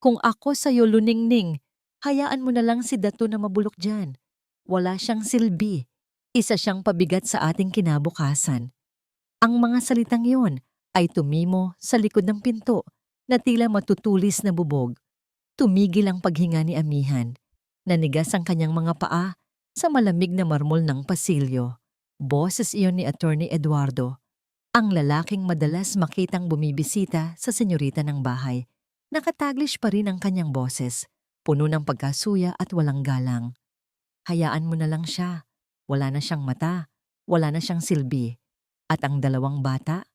Kung ako sa'yo, luningning, hayaan mo na lang si Dato na mabulok dyan. Wala siyang silbi. Isa siyang pabigat sa ating kinabukasan. Ang mga salitang yon ay tumimo sa likod ng pinto na tila matutulis na bubog. Tumigil ang paghinga ni Amihan. Nanigas ang kanyang mga paa sa malamig na marmol ng pasilyo. Boses iyon ni Attorney Eduardo, ang lalaking madalas makitang bumibisita sa senyorita ng bahay. Nakataglish pa rin ang kanyang boses, puno ng pagkasuya at walang galang. Hayaan mo na lang siya. Wala na siyang mata, wala na siyang silbi. At ang dalawang bata?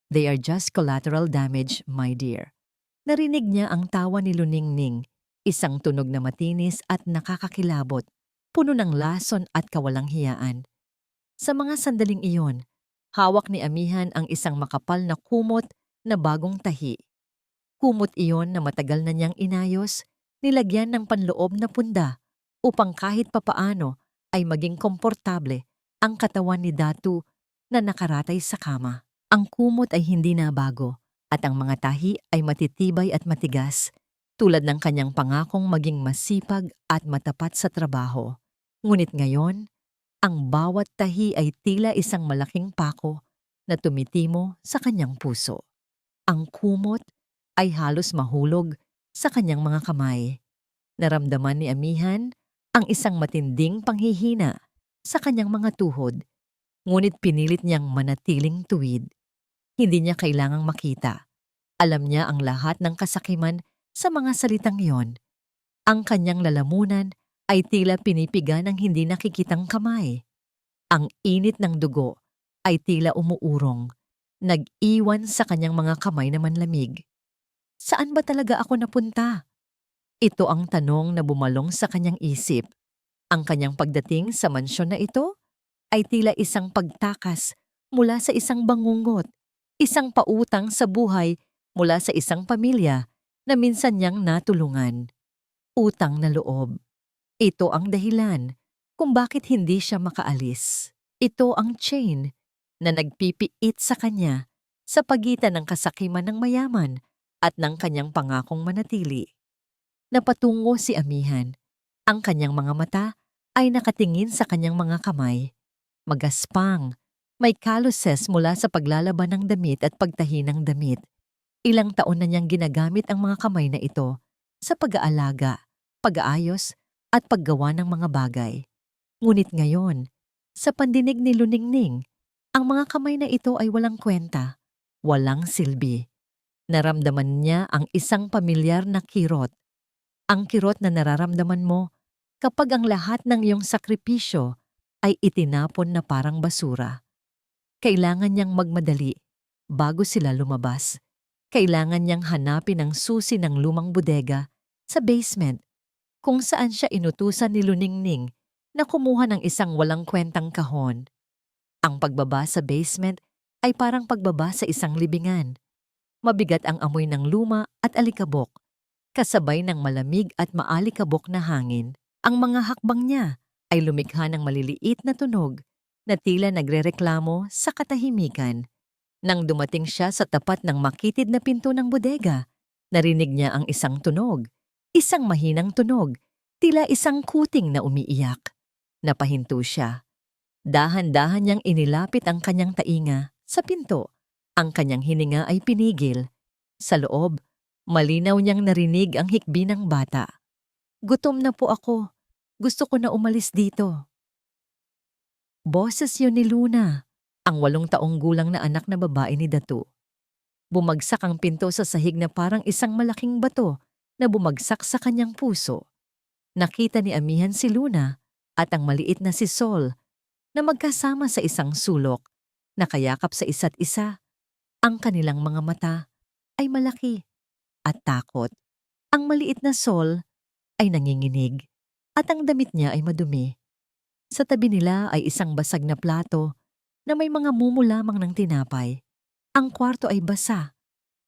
They are just collateral damage, my dear. Narinig niya ang tawa ni Luningning, isang tunog na matinis at nakakakilabot, puno ng lason at kawalang hiyaan. Sa mga sandaling iyon, hawak ni Amihan ang isang makapal na kumot na bagong tahi. Kumot iyon na matagal na niyang inayos, nilagyan ng panloob na punda upang kahit papaano ay maging komportable ang katawan ni Datu na nakaratay sa kama. Ang kumot ay hindi na bago at ang mga tahi ay matitibay at matigas, tulad ng kanyang pangakong maging masipag at matapat sa trabaho. Ngunit ngayon, ang bawat tahi ay tila isang malaking pako na tumitimo sa kanyang puso. Ang kumot ay halos mahulog sa kanyang mga kamay. Naramdaman ni Amihan ang isang matinding panghihina sa kanyang mga tuhod, ngunit pinilit niyang manatiling tuwid. Hindi niya kailangang makita. Alam niya ang lahat ng kasakiman sa mga salitang iyon. Ang kanyang lalamunan ay tila pinipiga ng hindi nakikitang kamay. Ang init ng dugo ay tila umuurong, nag-iwan sa kanyang mga kamay na manlamig. Saan ba talaga ako napunta? Ito ang tanong na bumalong sa kanyang isip. Ang kanyang pagdating sa mansyon na ito ay tila isang pagtakas mula sa isang bangungot, isang pautang sa buhay mula sa isang pamilya na minsan niyang natulungan. Utang na loob. Ito ang dahilan kung bakit hindi siya makaalis. Ito ang chain na nagpipiit sa kanya sa pagitan ng kasakiman ng mayaman at ng kanyang pangakong manatili. Napatungo si Amihan. Ang kanyang mga mata ay nakatingin sa kanyang mga kamay. Magaspang, may calluses mula sa paglalaban ng damit at pagtahi ng damit. Ilang taon na niyang ginagamit ang mga kamay na ito sa pag-aalaga, pag-aayos at paggawa ng mga bagay. Ngunit ngayon, sa pandinig ni Luningning, ang mga kamay na ito ay walang kwenta, walang silbi. Naramdaman niya ang isang pamilyar na kirot. Ang kirot na nararamdaman mo kapag ang lahat ng iyong sakripisyo ay itinapon na parang basura. Kailangan niyang magmadali bago sila lumabas. Kailangan niyang hanapin ang susi ng lumang bodega sa basement kung saan siya inutusan ni Luningning na kumuha ng isang walang kwentang kahon. Ang pagbaba sa basement ay parang pagbaba sa isang libingan. Mabigat ang amoy ng luma at alikabok, kasabay ng malamig at maalikabok na hangin. Ang mga hakbang niya ay lumikha ng maliliit na tunog na tila nagrereklamo sa katahimikan. Nang dumating siya sa tapat ng makitid na pinto ng bodega, narinig niya ang isang tunog, isang mahinang tunog, tila isang kuting na umiiyak. Napahinto siya. Dahan-dahan niyang inilapit ang kanyang tainga sa pinto. Ang kanyang hininga ay pinigil. Sa loob, malinaw niyang narinig ang hikbi ng bata. Gutom na po ako. Gusto ko na umalis dito. Boses yun ni Luna, ang 8 taong gulang na anak na babae ni Datu. Bumagsak ang pinto sa sahig na parang isang malaking bato na bumagsak sa kanyang puso. Nakita ni Amihan si Luna at ang maliit na si Sol na magkasama sa isang sulok, nakayakap sa isa't isa. Ang kanilang mga mata ay malaki at takot. Ang maliit na Sol ay nanginginig at ang damit niya ay madumi. Sa tabi nila ay isang basag na plato na may mga mumu lamang ng tinapay. Ang kwarto ay basa,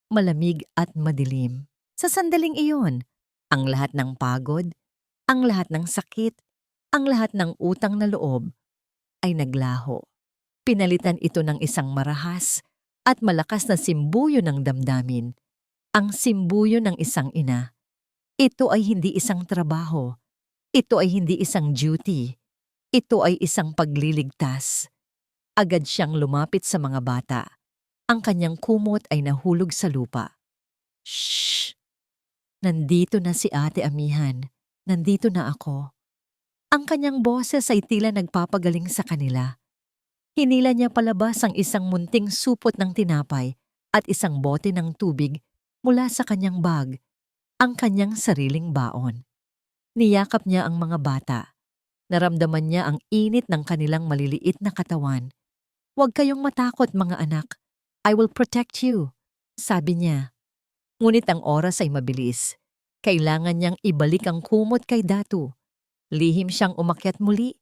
malamig at madilim. Sa sandaling iyon, ang lahat ng pagod, ang lahat ng sakit, ang lahat ng utang na loob ay naglaho. Pinalitan ito ng isang marahas at malakas na simbuyo ng damdamin, ang simbuyo ng isang ina Ito ay hindi isang trabaho. Ito ay hindi isang duty. Ito ay isang pagliligtas. Agad siyang lumapit sa mga bata. Ang kanyang kumot ay nahulog sa lupa. Shh! Nandito na si Ate Amihan. Nandito na ako. Ang kanyang boses ay tila nagpapagaling sa kanila. Hinila niya palabas ang isang munting supot ng tinapay at isang bote ng tubig mula sa kanyang bag, ang kanyang sariling baon. Niyakap niya ang mga bata. Naramdaman niya ang init ng kanilang maliliit na katawan. "Huwag kayong matakot, mga anak. I will protect you," sabi niya. Ngunit ang oras ay mabilis. Kailangan niyang ibalik ang kumot kay Datu. Lihim siyang umakyat muli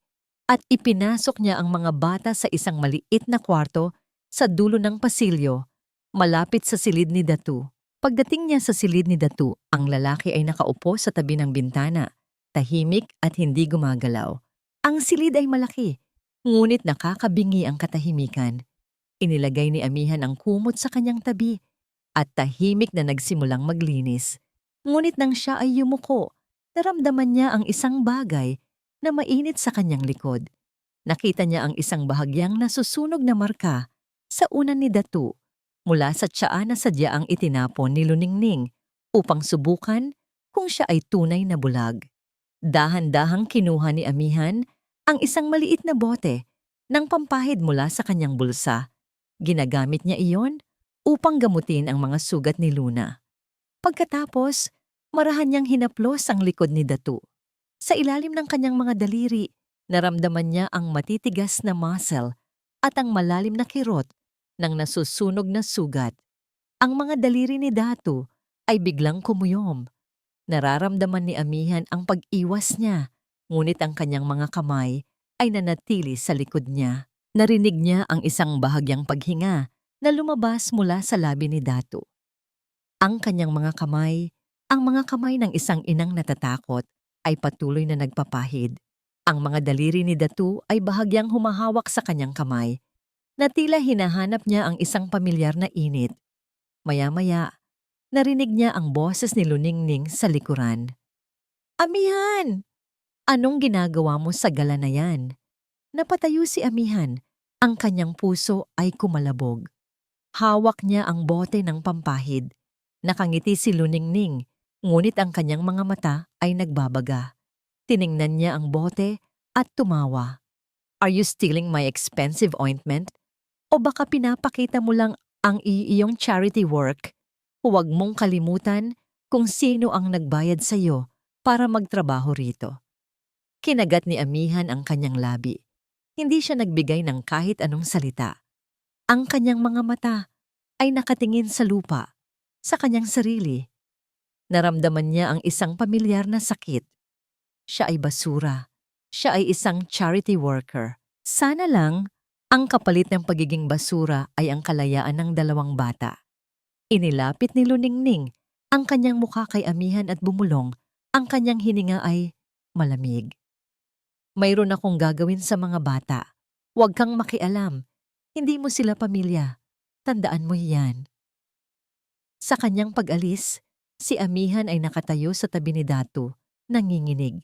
at ipinasok niya ang mga bata sa isang maliit na kwarto sa dulo ng pasilyo, malapit sa silid ni Datu. Pagdating niya sa silid ni Datu, ang lalaki ay nakaupo sa tabi ng bintana, tahimik at hindi gumagalaw. Ang silid ay malaki, ngunit nakakabingi ang katahimikan. Inilagay ni Amihan ang kumot sa kanyang tabi at tahimik na nagsimulang maglinis. Ngunit nang siya ay yumuko, naramdaman niya ang isang bagay na mainit sa kanyang likod. Nakita niya ang isang bahagyang nasusunog na marka sa unan ni Datu mula sa tiyan na sadyang itinapon ni Luningning upang subukan kung siya ay tunay na bulag. Dahan-dahang kinuha ni Amihan ang isang maliit na bote ng pampahid mula sa kanyang bulsa. Ginagamit niya iyon upang gamutin ang mga sugat ni Luna. Pagkatapos, marahan niyang hinaplos ang likod ni Datu. Sa ilalim ng kanyang mga daliri, naramdaman niya ang matitigas na muscle at ang malalim na kirot ng nasusunog na sugat. Ang mga daliri ni Datu ay biglang kumuyom. Nararamdaman ni Amihan ang pag-iwas niya, ngunit ang kanyang mga kamay ay nanatili sa likod niya. Narinig niya ang isang bahagyang paghinga na lumabas mula sa labi ni Datu. Ang kanyang mga kamay, ang mga kamay ng isang inang natatakot, ay patuloy na nagpapahid. Ang mga daliri ni Datu ay bahagyang humahawak sa kanyang kamay, na tila hinahanap niya ang isang pamilyar na init. Maya-maya, narinig niya ang boses ni Luningning sa likuran. "Amihan! Anong ginagawa mo sa gala na yan?" Napatayo si Amihan. Ang kanyang puso ay kumalabog. Hawak niya ang bote ng pampahid. Nakangiti si Luningning, ngunit ang kanyang mga mata ay nagbabaga. Tiningnan niya ang bote at tumawa. "Are you stealing my expensive ointment? O baka pinapakita mo lang ang iyong charity work? Huwag mong kalimutan kung sino ang nagbayad sa iyo para magtrabaho rito." Kinagat ni Amihan ang kanyang labi. Hindi siya nagbigay ng kahit anong salita. Ang kanyang mga mata ay nakatingin sa lupa, sa kanyang sarili. Naramdaman niya ang isang pamilyar na sakit. Siya ay basura. Siya ay isang charity worker. Sana lang ang kapalit ng pagiging basura ay ang kalayaan ng dalawang bata. Inilapit ni Luningning ang kanyang mukha kay Amihan at bumulong. Ang kanyang hininga ay malamig. "Mayroon akong gagawin sa mga bata. Huwag kang makialam. Hindi mo sila pamilya. Tandaan mo yan." Sa kanyang pag-alis, si Amihan ay nakatayo sa tabi ni Datu, nanginginig.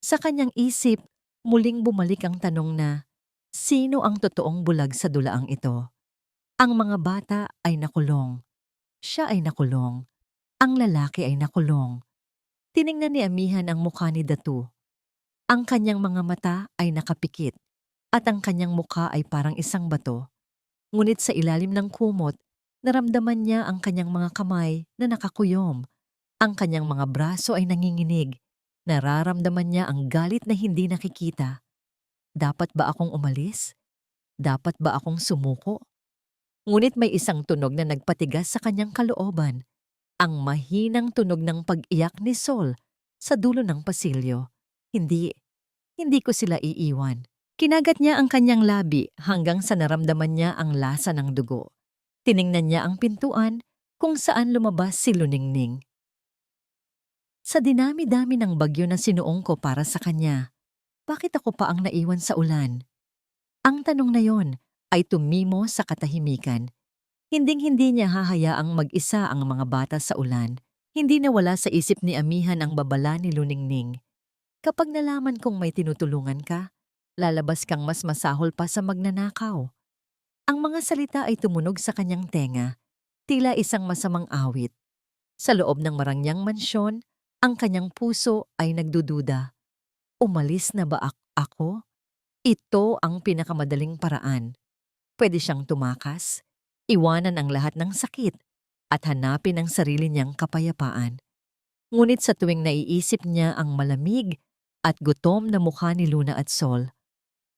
Sa kanyang isip, muling bumalik ang tanong na, sino ang totoong bulag sa dulaang ito? Ang mga bata ay nakulong. Siya ay nakulong. Ang lalaki ay nakulong. Tiningnan ni Amihan ang mukha ni Datu. Ang kanyang mga mata ay nakapikit at ang kanyang mukha ay parang isang bato. Ngunit sa ilalim ng kumot, naramdaman niya ang kanyang mga kamay na nakakuyom. Ang kanyang mga braso ay nanginginig. Nararamdaman niya ang galit na hindi nakikita. Dapat ba akong umalis? Dapat ba akong sumuko? Ngunit may isang tunog na nagpatigas sa kanyang kalooban. Ang mahinang tunog ng pag-iyak ni Sol sa dulo ng pasilyo. Hindi ko sila iiwan. Kinagat niya ang kanyang labi hanggang sa naramdaman niya ang lasa ng dugo. Tiningnan niya ang pintuan kung saan lumabas si Luningning. Sa dinami-dami ng bagyo na sinuong ko para sa kanya, bakit ako pa ang naiwan sa ulan? Ang tanong na yon ay tumimo sa katahimikan. Hinding-hindi niya hahayaang mag-isa ang mga bata sa ulan. Hindi nawala sa isip ni Amihan ang babala ni Luningning. Kapag nalaman kong may tinutulungan ka, lalabas kang mas masahol pa sa magnanakaw. Ang mga salita ay tumunog sa kanyang tenga, tila isang masamang awit. Sa loob ng marangyang mansyon, ang kanyang puso ay nagdududa. Umalis na ba ako? Ito ang pinakamadaling paraan. Pwede siyang tumakas, iwanan ang lahat ng sakit, at hanapin ang sarili niyang kapayapaan. Ngunit sa tuwing naiisip niya ang malamig at gutom na mukha ni Luna at Sol,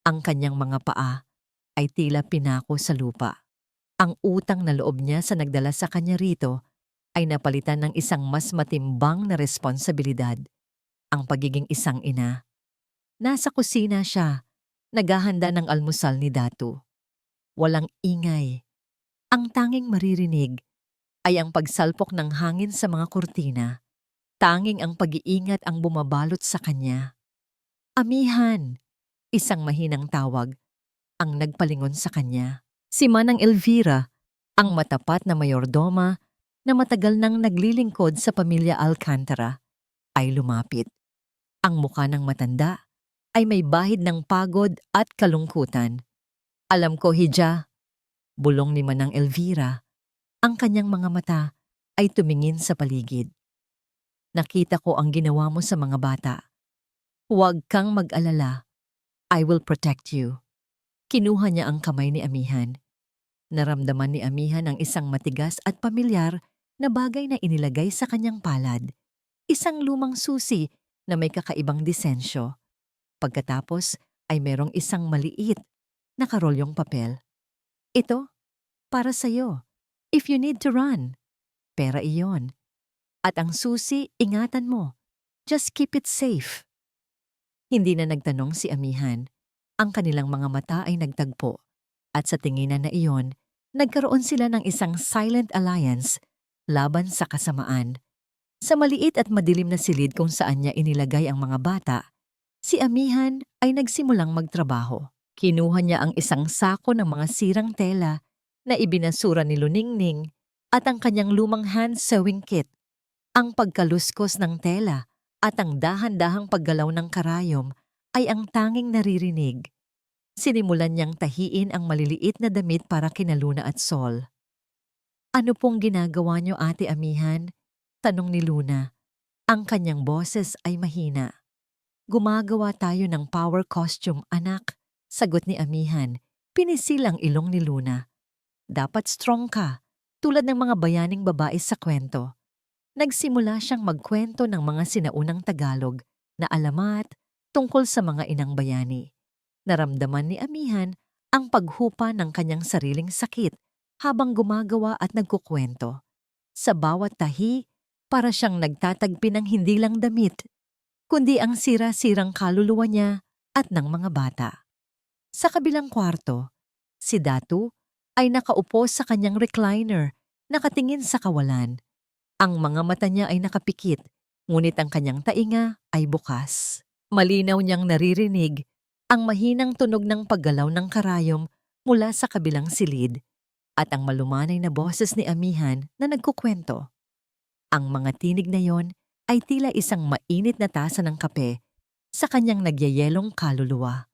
ang kanyang mga paa ay tila pinako sa lupa. Ang utang na loob niya sa nagdala sa kanya rito ay napalitan ng isang mas matimbang na responsibilidad, ang pagiging isang ina. Nasa kusina siya, naghahanda ng almusal ni Datu. Walang ingay. Ang tanging maririnig ay ang pagsalpok ng hangin sa mga kurtina. Tanging ang pag-iingat ang bumabalot sa kanya. Amihan, isang mahinang tawag, ang nagpalingon sa kanya. Si Manang Elvira, ang matapat na mayordoma na matagal nang naglilingkod sa pamilya Alcantara, ay lumapit. Ang mukha ng matanda ay may bahid ng pagod at kalungkutan. Alam ko, Hija, bulong ni Manang Elvira. Ang kanyang mga mata ay tumingin sa paligid. Nakita ko ang ginawa mo sa mga bata. Huwag kang mag-alala. I will protect you. Kinuha niya ang kamay ni Amihan. Naramdaman ni Amihan ang isang matigas at pamilyar na bagay na inilagay sa kanyang palad. Isang lumang susi na may kakaibang disensyo. Pagkatapos ay merong isang maliit na karolyong papel. Ito, para sa'yo. If you need to run. Pera iyon. At ang susi, ingatan mo. Just keep it safe. Hindi na nagtanong si Amihan. Ang kanilang mga mata ay nagtagpo. At sa tinginan na iyon, nagkaroon sila ng isang silent alliance laban sa kasamaan. Sa maliit at madilim na silid kung saan niya inilagay ang mga bata, si Amihan ay nagsimulang magtrabaho. Kinuha niya ang isang sako ng mga sirang tela na ibinasura ni Luningning at ang kanyang lumang hand sewing kit. Ang pagkaluskos ng tela at ang dahan-dahang paggalaw ng karayom ay ang tanging naririnig. Sinimulan niyang tahiin ang maliliit na damit para kina Luna at Sol. Ano pong ginagawa niyo, Ate Amihan? Tanong ni Luna. Ang kanyang boses ay mahina. Gumagawa tayo ng power costume, anak. Sagot ni Amihan. Pinisil ang ilong ni Luna. Dapat strong ka, tulad ng mga bayaning babae sa kwento. Nagsimula siyang magkwento ng mga sinaunang Tagalog na alamat tungkol sa mga inang bayani. Naramdaman ni Amihan ang paghupa ng kanyang sariling sakit habang gumagawa at nagkukwento. Sa bawat tahi, para siyang nagtatagpi ng hindi lang damit, kundi ang sira-sirang kaluluwa niya at ng mga bata. Sa kabilang kwarto, si Datu ay nakaupo sa kanyang recliner, nakatingin sa kawalan. Ang mga mata niya ay nakapikit, ngunit ang kanyang tainga ay bukas. Malinaw niyang naririnig ang mahinang tunog ng paggalaw ng karayom mula sa kabilang silid at ang malumanay na boses ni Amihan na nagkukwento. Ang mga tinig na yon ay tila isang mainit na tasa ng kape sa kanyang nagyayelong kaluluwa.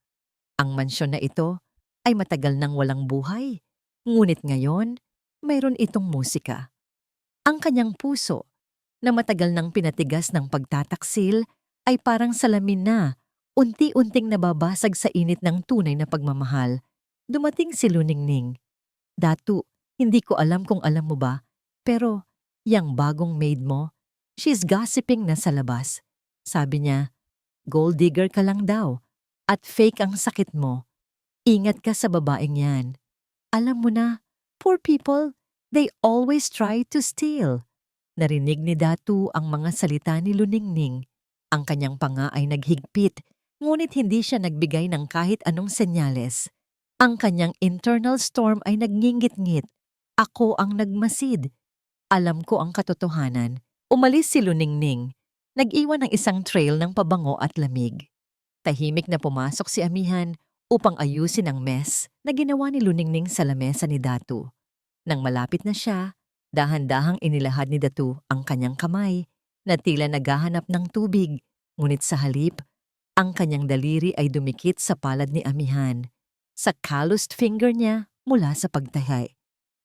Ang mansyon na ito ay matagal nang walang buhay, ngunit ngayon mayroon itong musika. Ang kanyang puso, na matagal nang pinatigas ng pagtataksil, ay parang salamin na, unti-unting nababasag sa init ng tunay na pagmamahal. Dumating si Luningning. Datu, hindi ko alam kung alam mo ba, pero yang bagong maid mo, she's gossiping na sa labas. Sabi niya, gold digger ka lang daw, at fake ang sakit mo. Ingat ka sa babaeng yan. Alam mo na, poor people, they always try to steal. Narinig ni Datu ang mga salita ni Luningning. Ang kanyang panga ay naghigpit, ngunit hindi siya nagbigay ng kahit anong senyales. Ang kanyang internal storm ay nagngingit-ngit. Ako ang nagmasid. Alam ko ang katotohanan. Umalis si Luningning. Nag-iwan ng isang trail ng pabango at lamig. Tahimik na pumasok si Amihan upang ayusin ang mess na ginawa ni Luningning sa lamesa ni Datu. Nang malapit na siya, Dahan-dahang inilahad ni Datu ang kanyang kamay na tila naghahanap ng tubig, ngunit sa halip, ang kanyang daliri ay dumikit sa palad ni Amihan, sa calloused finger niya mula sa pagtahay.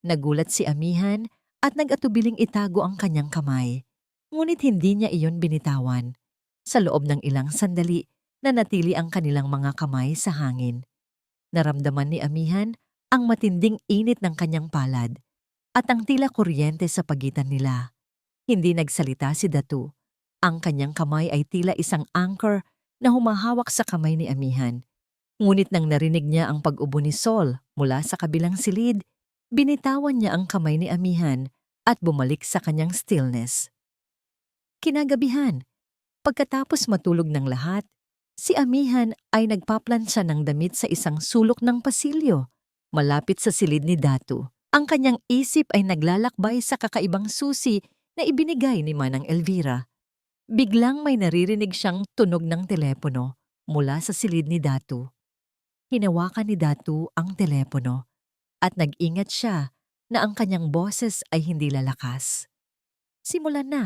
Nagulat si Amihan at nag-atubiling itago ang kanyang kamay, ngunit hindi niya iyon binitawan. Sa loob ng ilang sandali, nanatili ang kanilang mga kamay sa hangin. Naramdaman ni Amihan ang matinding init ng kanyang palad at ang tila kuryente sa pagitan nila. Hindi nagsalita si Datu. Ang kanyang kamay ay tila isang anchor na humahawak sa kamay ni Amihan. Ngunit nang narinig niya ang pag-ubo ni Sol mula sa kabilang silid, binitawan niya ang kamay ni Amihan at bumalik sa kanyang stillness. Kinagabihan, pagkatapos matulog ng lahat, si Amihan ay nagpaplansya ng damit sa isang sulok ng pasilyo, malapit sa silid ni Datu. Ang kanyang isip ay naglalakbay sa kakaibang susi na ibinigay ni Manang Elvira. Biglang may naririnig siyang tunog ng telepono mula sa silid ni Datu. Hinawakan ni Datu ang telepono at nag-ingat siya na ang kanyang boses ay hindi lalakas. Simulan na.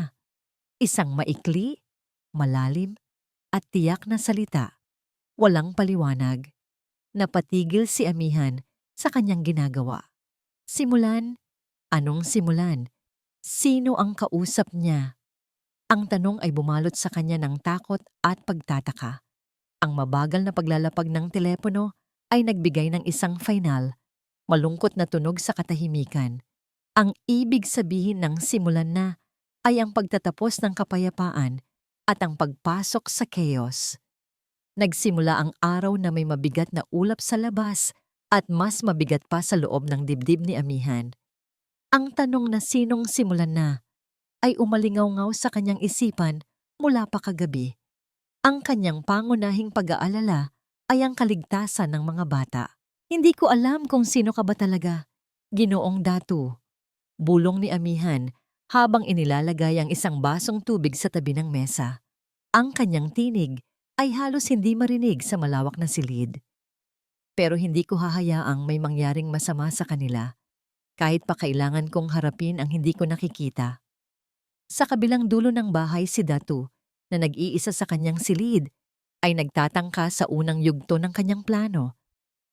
Isang maikli, malalim, at tiyak na salita. Walang paliwanag. Napatigil si Amihan sa kanyang ginagawa. Simulan? Anong simulan? Sino ang kausap niya? Ang tanong ay bumalot sa kanya ng takot at pagtataka. Ang mabagal na paglalapag ng telepono ay nagbigay ng isang final, malungkot na tunog sa katahimikan. Ang ibig sabihin ng simulan na ay ang pagtatapos ng kapayapaan at ang pagpasok sa chaos. Nagsimula ang araw na may mabigat na ulap sa labas at mas mabigat pa sa loob ng dibdib ni Amihan. Ang tanong na sinong simulan na ay umalingaw-ngaw sa kanyang isipan mula pa kagabi. Ang kanyang pangunahing pag-aalala ay ang kaligtasan ng mga bata. Hindi ko alam kung sino ka ba talaga, Ginoong Datu. Bulong ni Amihan habang inilalagay ang isang basong tubig sa tabi ng mesa. Ang kanyang tinig ay halos hindi marinig sa malawak na silid. Pero hindi ko hahayaang may mangyaring masama sa kanila, kahit pa kailangan kong harapin ang hindi ko nakikita. Sa kabilang dulo ng bahay si Datu, na nag-iisa sa kanyang silid, ay nagtatangka sa unang yugto ng kanyang plano.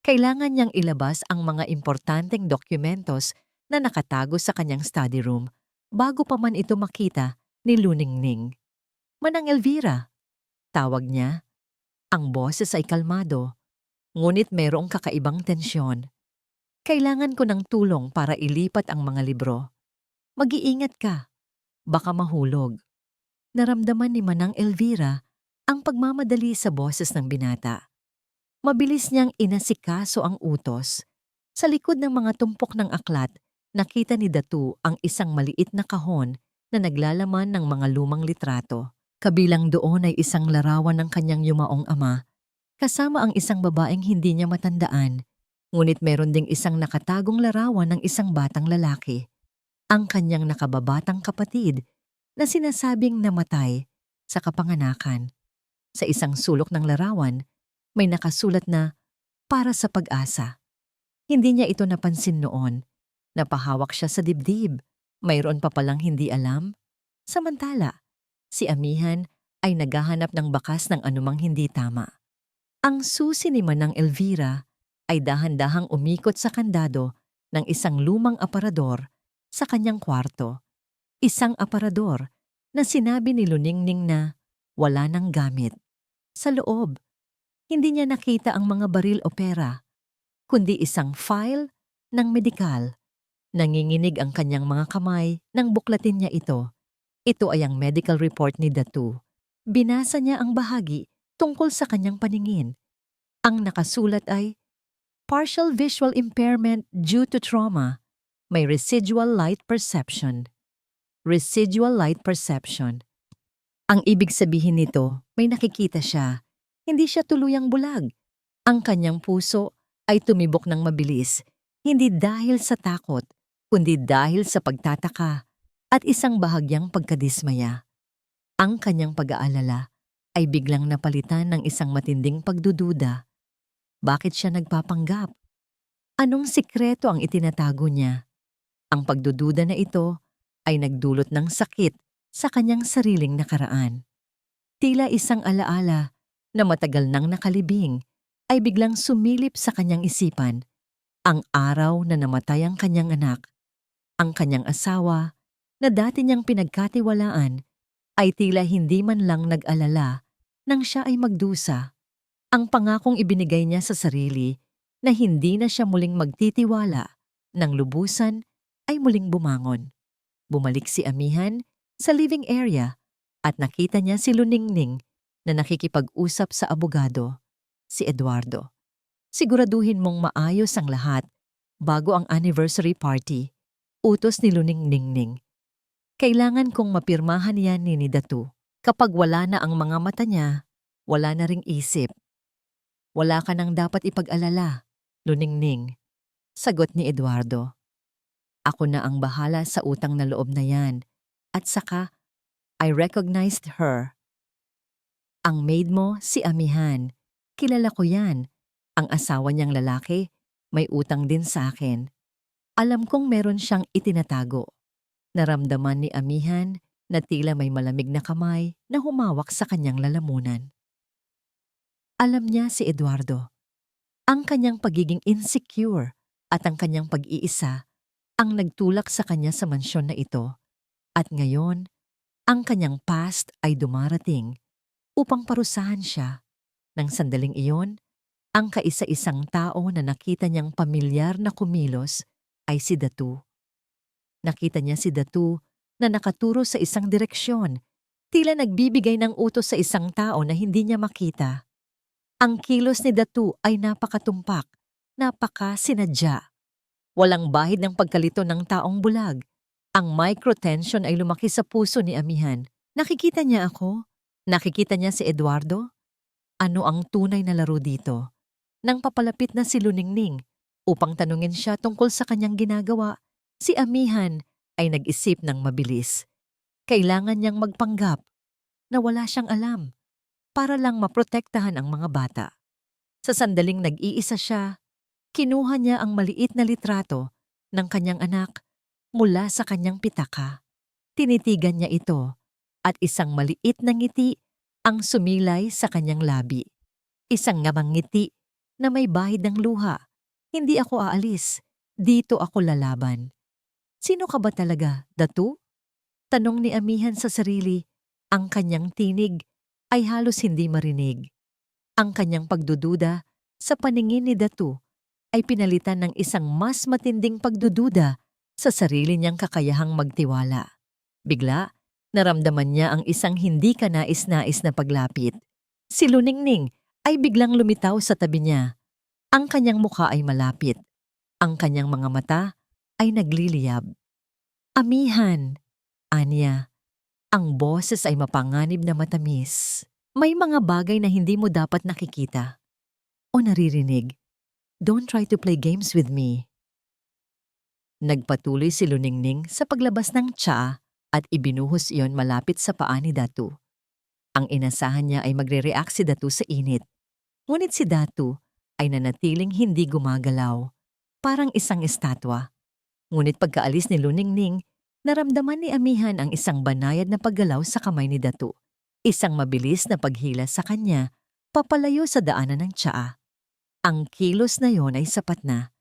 Kailangan niyang ilabas ang mga importanteng dokumentos na nakatago sa kanyang study room bago pa man ito makita ni Luningning. Manang Elvira, tawag niya. Ang boses ay kalmado, ngunit mayroong kakaibang tensyon. Kailangan ko ng tulong para ilipat ang mga libro. Mag-iingat ka, baka mahulog. Naramdaman ni Manang Elvira ang pagmamadali sa boses ng binata. Mabilis niyang inasikaso ang utos. Sa likod ng mga tumpok ng aklat, nakita ni Datu ang isang maliit na kahon na naglalaman ng mga lumang litrato. Kabilang doon ay isang larawan ng kanyang yumaong ama, kasama ang isang babaeng hindi niya matandaan. Ngunit meron ding isang nakatagong larawan ng isang batang lalaki, ang kanyang nakababatang kapatid na sinasabing namatay sa kapanganakan. Sa isang sulok ng larawan, may nakasulat na para sa pag-asa. Hindi niya ito napansin noon. Napahawak siya sa dibdib. Mayroon pa palang hindi alam. Samantala, si Amihan ay naghahanap ng bakas ng anumang hindi tama. Ang susi ni Manang Elvira ay dahan-dahang umikot sa kandado ng isang lumang aparador sa kanyang kwarto. Isang aparador na sinabi ni Luningning na wala nang gamit. Sa loob, hindi niya nakita ang mga baril o pera, kundi isang file ng medikal. Nanginginig ang kanyang mga kamay nang buklatin niya ito. Ito ay ang medical report ni Datu. Binasa niya ang bahagi tungkol sa kanyang paningin. Ang nakasulat ay partial visual impairment due to trauma. May residual light perception. Residual light perception. Ang ibig sabihin nito, may nakikita siya. Hindi siya tuluyang bulag. Ang kanyang puso ay tumibok ng mabilis, hindi dahil sa takot, kundi dahil sa pagtataka at isang bahagyang pagkadismaya. Ang kanyang pag-aalala ay biglang napalitan ng isang matinding pagdududa. Bakit siya nagpapanggap? Anong sikreto ang itinatago niya? Ang pagdududa na ito ay nagdulot ng sakit sa kanyang sariling nakaraan. Tila isang alaala na matagal nang nakalibing ay biglang sumilip sa kanyang isipan. Ang araw na namatay ang kanyang anak, ang kanyang asawa na dati niyang pinagkatiwalaan ay tila hindi man lang nag-alala nang siya ay magdusa. Ang pangakong ibinigay niya sa sarili na hindi na siya muling magtitiwala ng lubusan ay muling bumangon. Bumalik si Amihan sa living area at nakita niya si Luningning na nakikipag-usap sa abogado, si Eduardo. Siguraduhin mong maayos ang lahat bago ang anniversary party, utos ni Luningning. Kailangan kong mapirmahan yan ni Datu. Kapag wala na ang mga mata niya, wala na ring isip. Wala ka nang dapat ipag-alala, Luningning, sagot ni Eduardo. Ako na ang bahala sa utang na loob na yan. At saka, I recognized her. Ang maid mo, si Amihan. Kilala ko yan. Ang asawa niyang lalaki, may utang din sa akin. Alam kong meron siyang itinatago. Naramdaman ni Amihan na tila may malamig na kamay na humawak sa kanyang lalamunan. Alam niya si Eduardo. Ang kanyang pagiging insecure at ang kanyang pag-iisa ang nagtulak sa kanya sa mansyon na ito. At ngayon, ang kanyang past ay dumarating upang parusahan siya. Nang sandaling iyon, ang kaisa-isang tao na nakita niyang pamilyar na kumilos ay si Datu. Nakita niya si Datu na nakaturo sa isang direksyon, tila nagbibigay ng utos sa isang tao na hindi niya makita. Ang kilos ni Datu ay napakatumpak, napakasinadya. Walang bahid ng pagkalito ng taong bulag. Ang microtension ay lumaki sa puso ni Amihan. Nakikita niya ako? Nakikita niya si Eduardo? Ano ang tunay na laro dito? Nang papalapit na si Luningning upang tanungin siya tungkol sa kanyang ginagawa, si Amihan ay nag-isip ng mabilis. Kailangan niyang magpanggap na wala siyang alam para lang maprotektahan ang mga bata. Sa sandaling nag-iisa siya, kinuha niya ang maliit na litrato ng kanyang anak mula sa kanyang pitaka. Tinitigan niya ito at isang maliit na ngiti ang sumilay sa kanyang labi. Isang ngamang ngiti na may bahid ng luha. Hindi ako aalis. Dito ako lalaban. Sino ka ba talaga, Datu? Tanong ni Amihan sa sarili. Ang kanyang tinig ay halos hindi marinig. Ang kanyang pagdududa sa paningin ni Datu ay pinalitan ng isang mas matinding pagdududa sa sarili niyang kakayahang magtiwala. Bigla, naramdaman niya ang isang hindi kanais-nais na paglapit. Si Luningning ay biglang lumitaw sa tabi niya. Ang kanyang mukha ay malapit. Ang kanyang mga mata ay nagliliyab. Amihan, anya. Ang boses ay mapanganib na matamis. May mga bagay na hindi mo dapat nakikita o naririnig. Don't try to play games with me. Nagpatuloy si Luningning sa paglabas ng tsaa at ibinuhos iyon malapit sa paa ni Datu. Ang inasahan niya ay magre-react si Datu sa init. Ngunit si Datu ay nanatiling hindi gumagalaw, parang isang estatwa. Ngunit pagkaalis ni Luningning, naramdaman ni Amihan ang isang banayad na paggalaw sa kamay ni Datu. Isang mabilis na paghila sa kanya, papalayo sa daanan ng tsaa. Ang kilos na yon ay sapat na.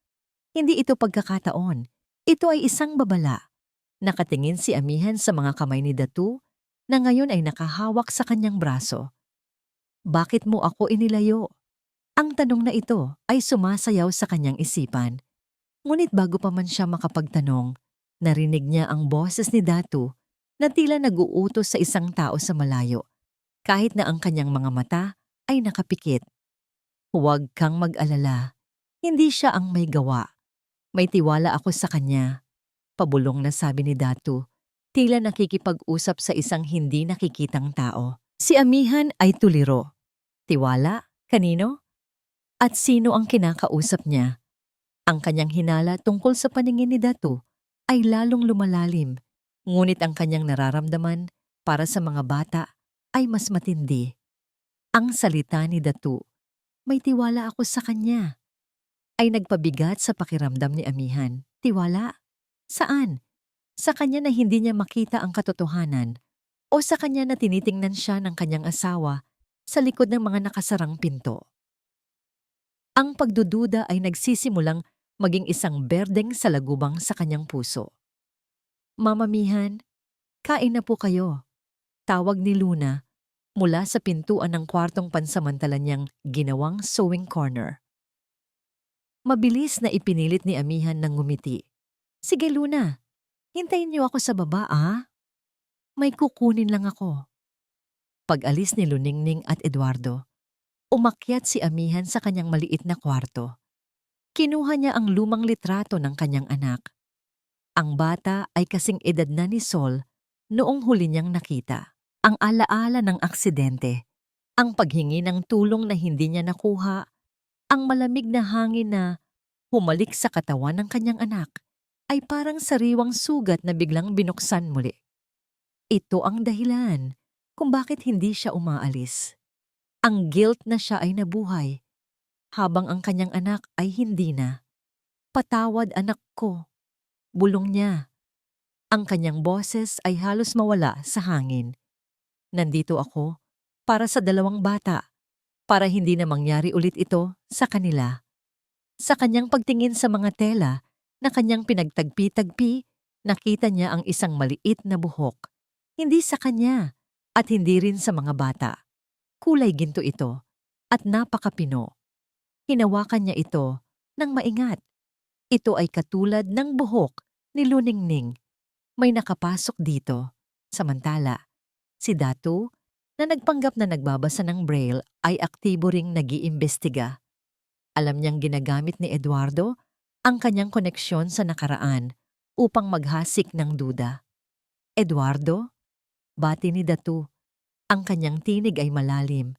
Hindi ito pagkakataon. Ito ay isang babala. Nakatingin si Amihan sa mga kamay ni Datu na ngayon ay nakahawak sa kanyang braso. Bakit mo ako inilayo? Ang tanong na ito ay sumasayaw sa kanyang isipan. Ngunit bago pa man siya makapagtanong, narinig niya ang boses ni Datu na tila nag-uutos sa isang tao sa malayo, kahit na ang kanyang mga mata ay nakapikit. Huwag kang mag-alala. Hindi siya ang may gawa. May tiwala ako sa kanya. Pabulong na sabi ni Datu, tila nakikipag-usap sa isang hindi nakikitang tao. Si Amihan ay tuliro. Tiwala? Kanino? At sino ang kinakausap niya? Ang kanyang hinala tungkol sa paningin ni Datu ay lalong lumalalim, ngunit ang kanyang nararamdaman para sa mga bata ay mas matindi. Ang salita ni Datu, may tiwala ako sa kanya, ay nagpabigat sa pakiramdam ni Amihan. Tiwala? Saan? Sa kanya na hindi niya makita ang katotohanan o sa kanya na tinitingnan siya ng kanyang asawa sa likod ng mga nakasarang pinto? Ang pagdududa ay nagsisimulang maging isang berdeng salagubang sa kanyang puso. Mamamihan, kain na po kayo. Tawag ni Luna mula sa pintuan ng kwartong pansamantala niyang ginawang sewing corner. Mabilis na ipinilit ni Amihan ng ngumiti. Sige Luna, hintayin niyo ako sa baba May kukunin lang ako. Pag-alis ni Luningning at Eduardo, umakyat si Amihan sa kanyang maliit na kwarto. Kinuha niya ang lumang litrato ng kanyang anak. Ang bata ay kasing edad na ni Sol noong huli niyang nakita. Ang alaala ng aksidente, ang paghingi ng tulong na hindi niya nakuha, ang malamig na hangin na humalik sa katawan ng kanyang anak, ay parang sariwang sugat na biglang binuksan muli. Ito ang dahilan kung bakit hindi siya umaalis. Ang guilt na siya ay nabuhay, habang ang kanyang anak ay hindi na. Patawad anak ko, bulong niya. Ang kanyang boses ay halos mawala sa hangin. Nandito ako para sa dalawang bata, para hindi na mangyari ulit ito sa kanila. Sa kanyang pagtingin sa mga tela na kanyang pinagtagpi-tagpi, nakita niya ang isang maliit na buhok. Hindi sa kanya at hindi rin sa mga bata. Kulay ginto ito at napakapino. Hinawakan niya ito ng maingat. Ito ay katulad ng buhok ni Luningning. May nakapasok dito. Samantala, si Datu, na nagpanggap na nagbabasa ng Braille, ay aktibo ring nag-iimbestiga. Alam niyang ginagamit ni Eduardo ang kanyang koneksyon sa nakaraan upang maghasik ng duda. Eduardo? Bati ni Datu. Ang kanyang tinig ay malalim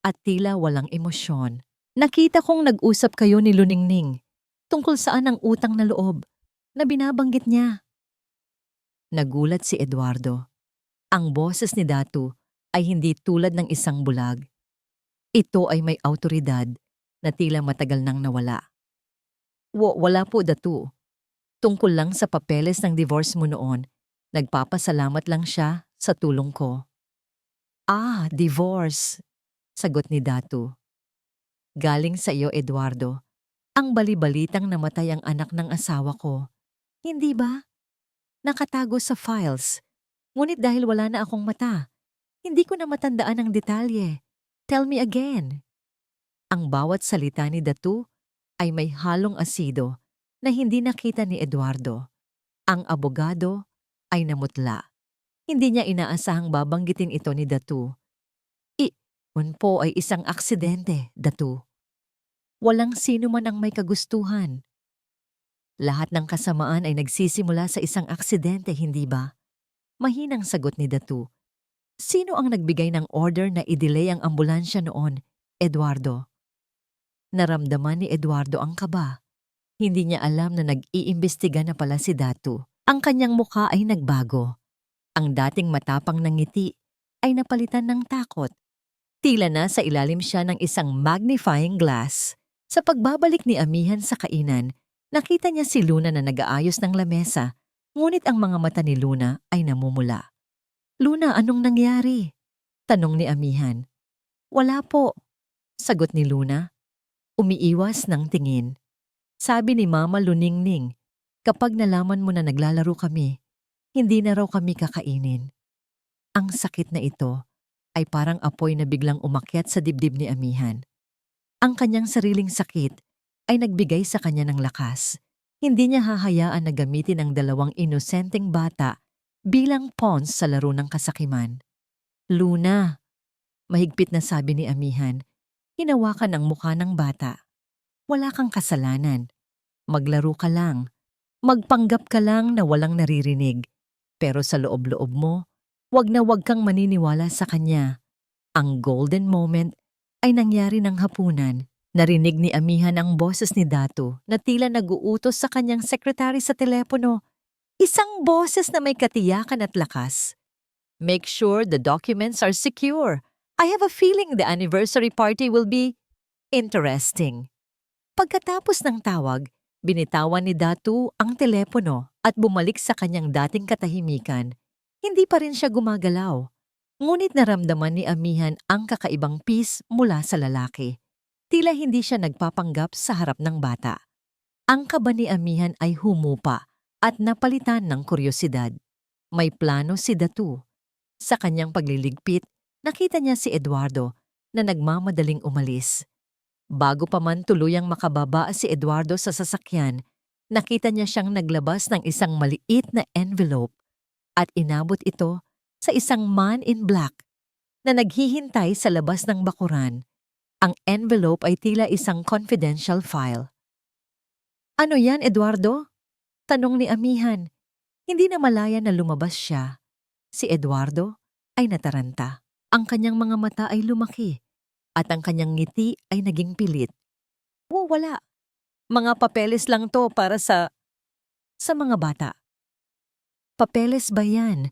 at tila walang emosyon. Nakita kong nag-usap kayo ni Luningning tungkol saan ang utang na loob na binabanggit niya. Nagulat si Eduardo. Ang boses ni Datu ay hindi tulad ng isang bulag. Ito ay may awtoridad na tila matagal nang nawala. Wala po Datu. Tungkol lang sa papeles ng divorce mo noon, nagpapasalamat lang siya sa tulong ko. Divorce, sagot ni Datu. Galing sa iyo, Eduardo. Ang bali-balitang namatay ang anak ng asawa ko. Hindi ba? Nakatago sa files. Ngunit dahil wala na akong mata, hindi ko na matandaan ang detalye. Tell me again. Ang bawat salita ni Datu ay may halong asido na hindi nakita ni Eduardo. Ang abogado ay namutla. Hindi niya inaasahang babanggitin ito ni Datu. Yun po ay isang aksidente, Datu. Walang sino man ang may kagustuhan. Lahat ng kasamaan ay nagsisimula sa isang aksidente, hindi ba? Mahinang sagot ni Datu. Sino ang nagbigay ng order na i-delay ang ambulansya noon, Eduardo? Naramdaman ni Eduardo ang kaba. Hindi niya alam na nag-iimbestiga na pala si Datu. Ang kanyang mukha ay nagbago. Ang dating matapang ng ngiti ay napalitan ng takot. Tila na sa ilalim siya ng isang magnifying glass. Sa pagbabalik ni Amihan sa kainan, nakita niya si Luna na nag-aayos ng lamesa, ngunit ang mga mata ni Luna ay namumula. Luna, anong nangyari? Tanong ni Amihan. Wala po, sagot ni Luna. Umiiwas ng tingin. Sabi ni Mama Luningning, kapag nalaman mo na naglalaro kami, hindi na raw kami kakainin. Ang sakit na ito ay parang apoy na biglang umakyat sa dibdib ni Amihan. Ang kanyang sariling sakit ay nagbigay sa kanya ng lakas. Hindi niya hahayaan na gamitin ang dalawang inosenteng bata bilang pawns sa laro ng kasakiman. Luna, mahigpit na sabi ni Amihan, hinawakan ang mukha ng bata. Wala kang kasalanan. Maglaro ka lang. Magpanggap ka lang na walang naririnig. Pero sa loob-loob mo, wag na wag kang maniniwala sa kanya. Ang golden moment ay nangyari ng hapunan. Narinig ni Amihan ang boses ni Datu na tila nag-uutos sa kanyang sekretary sa telepono. Isang boses na may katiyakan at lakas. Make sure the documents are secure. I have a feeling the anniversary party will be interesting. Pagkatapos ng tawag, Binitawan ni Datu ang telepono at bumalik sa kanyang dating katahimikan. Hindi pa rin siya gumagalaw. Ngunit naramdaman ni Amihan ang kakaibang peace mula sa lalaki. Tila hindi siya nagpapanggap sa harap ng bata. Ang kaba ni Amihan ay humupa at napalitan ng kuryosidad. May plano si Datu. Sa kanyang pagliligpit, nakita niya si Eduardo na nagmamadaling umalis. Bago pa man tuluyang makababa si Eduardo sa sasakyan, nakita niya siyang naglabas ng isang maliit na envelope at inabot ito sa isang man in black na naghihintay sa labas ng bakuran. Ang envelope ay tila isang confidential file. "Ano yan, Eduardo?" tanong ni Amihan. Hindi na malaya na lumabas siya. Si Eduardo ay nataranta. Ang kanyang mga mata ay lumaki at ang kanyang ngiti ay naging pilit. "Oh, wala. Mga papeles lang to para sa mga bata." "Papeles ba yan?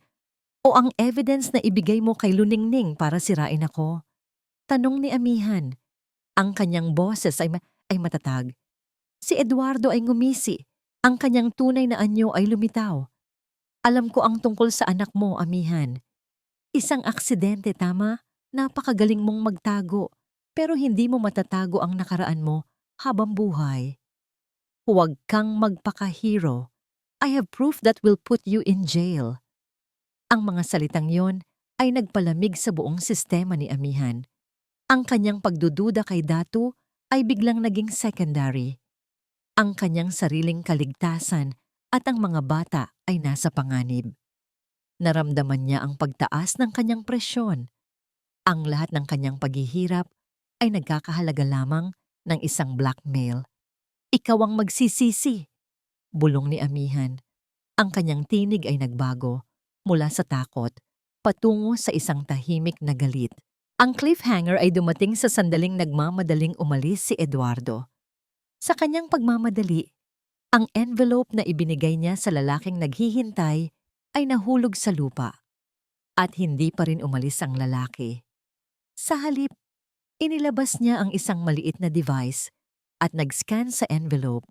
O ang evidence na ibigay mo kay Luningning para sirain ako?" tanong ni Amihan. Ang kanyang boses ay matatag. Si Eduardo ay ngumisi. Ang kanyang tunay na anyo ay lumitaw. "Alam ko ang tungkol sa anak mo, Amihan. Isang aksidente, tama? Napakagaling mong magtago, pero hindi mo matatago ang nakaraan mo habang buhay. Huwag kang magpaka-hero. I have proof that will put you in jail." Ang mga salitang yon ay nagpalamig sa buong sistema ni Amihan. Ang kanyang pagdududa kay Datu ay biglang naging secondary. Ang kanyang sariling kaligtasan at ang mga bata ay nasa panganib. Naramdaman niya ang pagtaas ng kanyang presyon. Ang lahat ng kanyang paghihirap ay nagkakahalaga lamang ng isang blackmail. "Ikaw ang magsisisi," bulong ni Amihan. Ang kanyang tinig ay nagbago mula sa takot patungo sa isang tahimik na galit. Ang cliffhanger ay dumating sa sandaling nagmamadaling umalis si Eduardo. Sa kanyang pagmamadali, ang envelope na ibinigay niya sa lalaking naghihintay ay nahulog sa lupa. At hindi pa rin umalis ang lalaki. Sa halip, inilabas niya ang isang maliit na device at nag-scan sa envelope.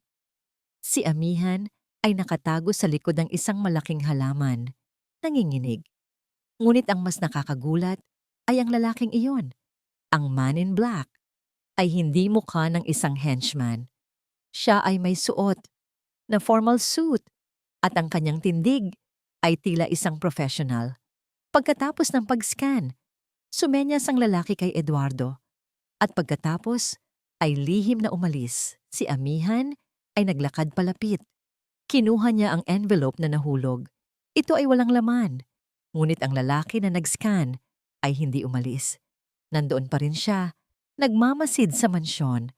Si Amihan ay nakatago sa likod ng isang malaking halaman, nanginginig. Ngunit ang mas nakakagulat ay ang lalaking iyon. Ang man in black ay hindi mukha ng isang henchman. Siya ay may suot na formal suit at ang kanyang tindig ay tila isang professional. Pagkatapos ng pag-scan, sumenyas ang lalaki kay Eduardo at pagkatapos ay lihim na umalis. Si Amihan ay naglakad palapit. Kinuha niya ang envelope na nahulog. Ito ay walang laman. Ngunit ang lalaki na nag-scan ay hindi umalis. Nandoon pa rin siya, nagmamasid sa mansyon.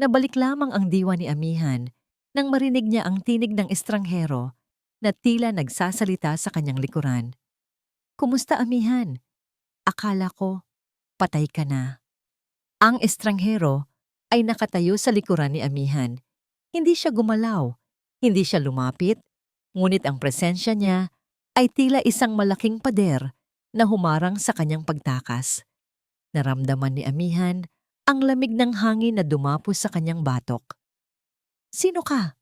Nabalik lamang ang diwa ni Amihan nang marinig niya ang tinig ng estranghero na tila nagsasalita sa kanyang likuran. "Kumusta, Amihan? Akala ko, patay ka na." Ang estranghero ay nakatayo sa likuran ni Amihan. Hindi siya gumalaw, hindi siya lumapit, ngunit ang presensya niya ay tila isang malaking pader na humarang sa kanyang pagtakas. Naramdaman ni Amihan ang lamig ng hangin na dumapos sa kanyang batok. "Sino ka?"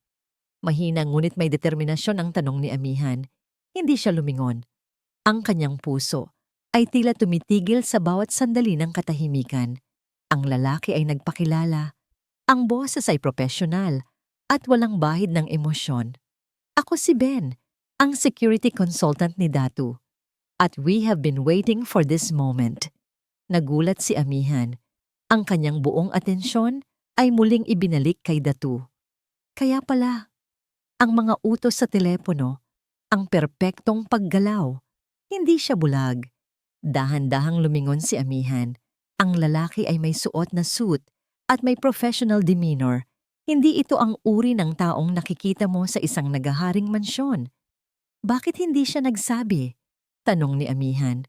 Mahina ngunit may determinasyon ang tanong ni Amihan. Hindi siya lumingon. Ang kanyang puso ay tila tumitigil sa bawat sandali ng katahimikan. Ang lalaki ay nagpakilala. Ang boses ay profesional at walang bahid ng emosyon. "Ako si Ben, ang security consultant ni Datu. At we have been waiting for this moment." Nagulat si Amihan. Ang kanyang buong atensyon ay muling ibinalik kay Datu. Kaya pala, ang mga utos sa telepono, ang perpektong paggalaw, hindi siya bulag. Dahan-dahang lumingon si Amihan. Ang lalaki ay may suot na suit at may professional demeanor. Hindi ito ang uri ng taong nakikita mo sa isang nagaharing mansyon. "Bakit hindi siya nagsabi?" tanong ni Amihan.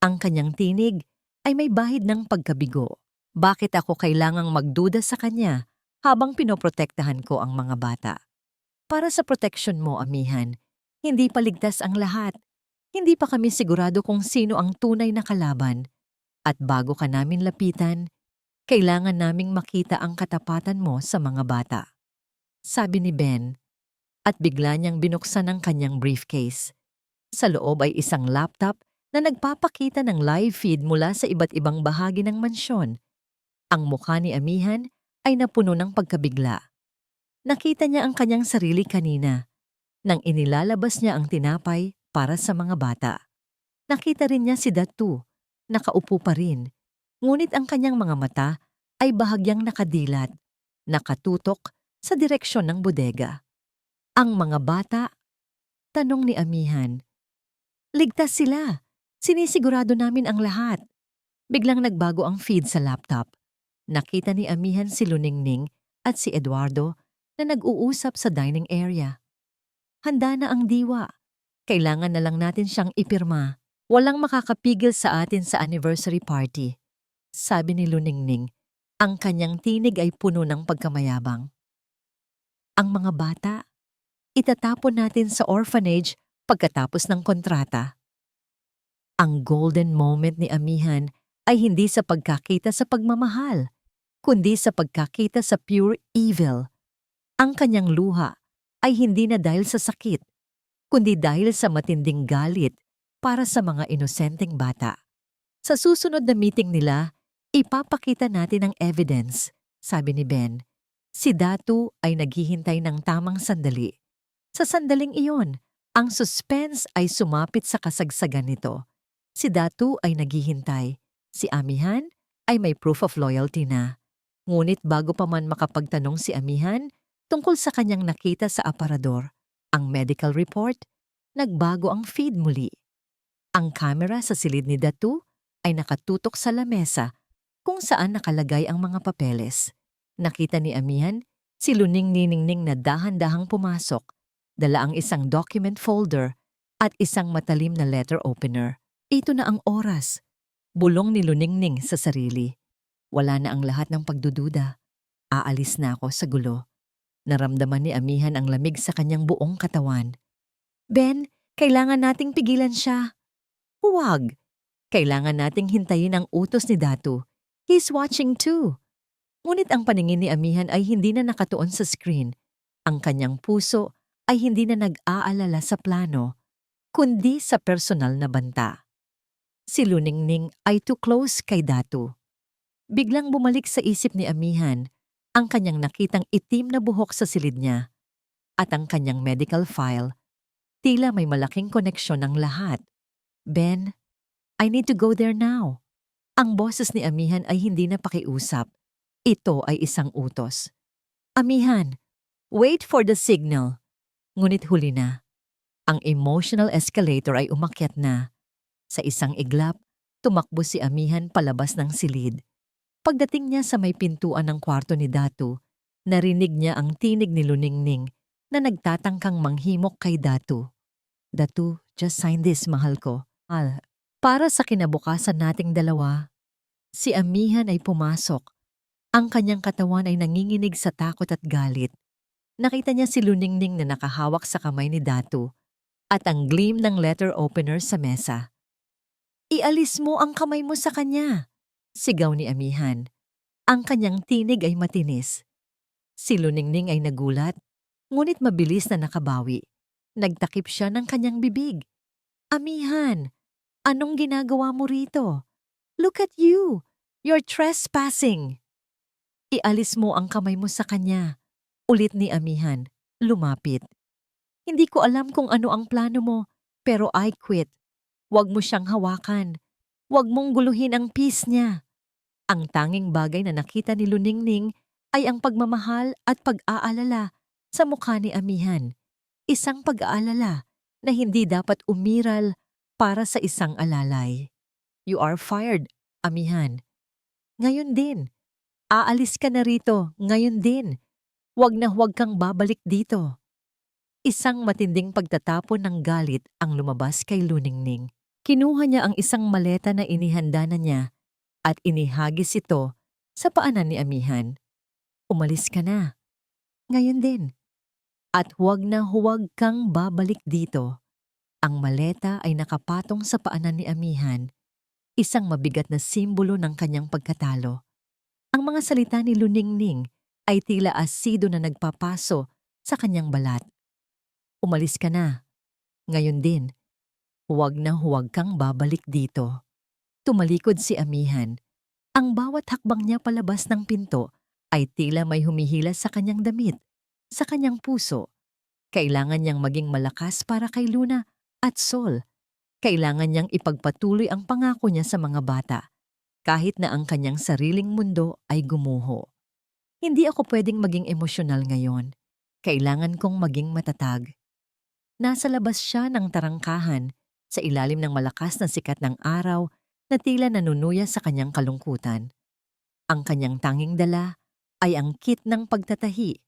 Ang kanyang tinig ay may bahid ng pagkabigo. "Bakit ako kailangang magduda sa kanya habang pinoprotektahan ko ang mga bata? Para sa proteksyon mo, Amihan, hindi pa ligtas ang lahat. Hindi pa kami sigurado kung sino ang tunay na kalaban. At bago ka namin lapitan, kailangan naming makita ang katapatan mo sa mga bata." sabi ni Ben, at bigla niyang binuksan ang kanyang briefcase. Sa loob ay isang laptop na nagpapakita ng live feed mula sa iba't ibang bahagi ng mansyon. Ang mukha ni Amihan ay napuno ng pagkabigla. Nakita niya ang kanyang sarili kanina nang inilalabas niya ang tinapay para sa mga bata. Nakita rin niya si Datu, nakaupo pa rin, ngunit ang kanyang mga mata ay bahagyang nakadilat, nakatutok sa direksyon ng bodega. Ang mga bata, tanong ni Amihan. Ligtas sila. Sinisigurado namin ang lahat. Biglang nagbago ang feed sa laptop. Nakita ni Amihan si Luningning at si Eduardo na nag-uusap sa dining area. Handa na ang diwa. Kailangan na lang natin siyang ipirma. Walang makakapigil sa atin sa anniversary party, sabi ni Luningning. Ang kanyang tinig ay puno ng pagkamayabang. Ang mga bata, itatapon natin sa orphanage pagkatapos ng kontrata. Ang golden moment ni Amihan ay hindi sa pagkakita sa pagmamahal, kundi sa pagkakita sa pure evil. Ang kanyang luha ay hindi na dahil sa sakit, kundi dahil sa matinding galit para sa mga inosenteng bata. Sa susunod na meeting nila, ipapakita natin ang evidence, sabi ni Ben. Si Datu ay naghihintay ng tamang sandali. Sa sandaling iyon, ang suspense ay sumapit sa kasagsagan nito. Si Datu ay naghihintay. Si Amihan ay may proof of loyalty na. Ngunit bago pa man makapagtanong si Amihan tungkol sa kanyang nakita sa aparador, ang medical report, nagbago ang feed muli. Ang kamera sa silid ni Datu ay nakatutok sa lamesa kung saan nakalagay ang mga papeles. Nakita ni Amihan si Luningning na dahan-dahang pumasok, dala ang isang document folder at isang matalim na letter opener. Ito na ang oras. Bulong ni Luningning sa sarili. Wala na ang lahat ng pagdududa. Aalis na ako sa gulo. Naramdaman ni Amihan ang lamig sa kanyang buong katawan. Ben, kailangan nating pigilan siya. Huwag. Kailangan nating hintayin ang utos ni Datu. He's watching too. Ngunit ang paningin ni Amihan ay hindi na nakatuon sa screen. Ang kanyang puso ay hindi na nag-aalala sa plano, kundi sa personal na banta. Si Luningning ay too close kay Datu. Biglang bumalik sa isip ni Amihan ang kanyang nakitang itim na buhok sa silid niya at ang kanyang medical file. Tila may malaking koneksyon ng lahat. Ben, I need to go there now. Ang boses ni Amihan ay hindi na pakiusap. Ito ay isang utos. Amihan, wait for the signal. Ngunit huli na. Ang emotional escalator ay umakyat na. Sa isang iglap, tumakbo si Amihan palabas ng silid. Pagdating niya sa may pintuan ng kwarto ni Datu, narinig niya ang tinig ni Luningning na nagtatangkang manghimok kay Datu. Datu, just sign this, mahal ko. Para sa kinabukasan nating dalawa. Si Amihan ay pumasok. Ang kanyang katawan ay nanginginig sa takot at galit. Nakita niya si Luningning na nakahawak sa kamay ni Datu at ang gleam ng letter opener sa mesa. Ialis mo ang kamay mo sa kanya, sigaw ni Amihan. Ang kanyang tinig ay matinis. Si Luningning ay nagulat, ngunit mabilis na nakabawi. Nagtakip siya ng kanyang bibig. Amihan, anong ginagawa mo rito? Look at you! You're trespassing! Ialis mo ang kamay mo sa kanya. Ulit ni Amihan, lumapit. Hindi ko alam kung ano ang plano mo, pero I quit. Huwag mo siyang hawakan. Huwag mong guluhin ang peace niya. Ang tanging bagay na nakita ni Luningning ay ang pagmamahal at pag-aalala sa mukha ni Amihan. Isang pag-aalala na hindi dapat umiral para sa isang alalay. You are fired, Amihan. Ngayon din. Aalis ka na rito, ngayon din. Huwag na huwag kang babalik dito. Isang matinding pagtatapon ng galit ang lumabas kay Luningning. Kinuha niya ang isang maleta na inihanda na niya at inihagis ito sa paanan ni Amihan. Umalis ka na. Ngayon din. At huwag na huwag kang babalik dito. Ang maleta ay nakapatong sa paanan ni Amihan, isang mabigat na simbolo ng kanyang pagkatalo. Ang mga salita ni Luningning ay tila asido na nagpapaso sa kanyang balat. Umalis ka na. Ngayon din, huwag na huwag kang babalik dito. Tumalikod si Amihan. Ang bawat hakbang niya palabas ng pinto ay tila may humihila sa kanyang damit, sa kanyang puso. Kailangan niyang maging malakas para kay Luna at Sol. Kailangan niyang ipagpatuloy ang pangako niya sa mga bata, kahit na ang kanyang sariling mundo ay gumuho. Hindi ako pwedeng maging emosyonal ngayon. Kailangan kong maging matatag. Nasa labas siya ng tarangkahan, sa ilalim ng malakas na sikat ng araw na tila nanunuya sa kanyang kalungkutan. Ang kanyang tanging dala ay ang kit ng pagtatahi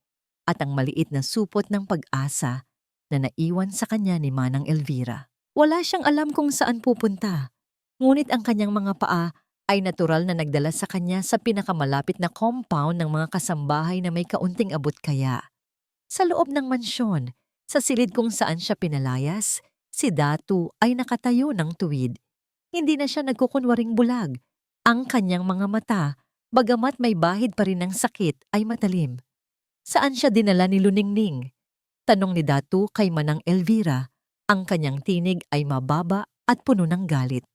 at ang maliit na supot ng pag-asa na naiwan sa kanya ni Manang Elvira. Wala siyang alam kung saan pupunta, ngunit ang kanyang mga paa ay natural na nagdala sa kanya sa pinakamalapit na compound ng mga kasambahay na may kaunting abot kaya. Sa loob ng mansyon, sa silid kung saan siya pinalayas, si Datu ay nakatayo ng tuwid. Hindi na siya nagkukunwaring bulag. Ang kanyang mga mata, bagamat may bahid pa rin ng sakit, ay matalim. Saan siya dinala ni Luningning? Tanong ni Datu kay Manang Elvira. Ang kanyang tinig ay mababa at puno ng galit.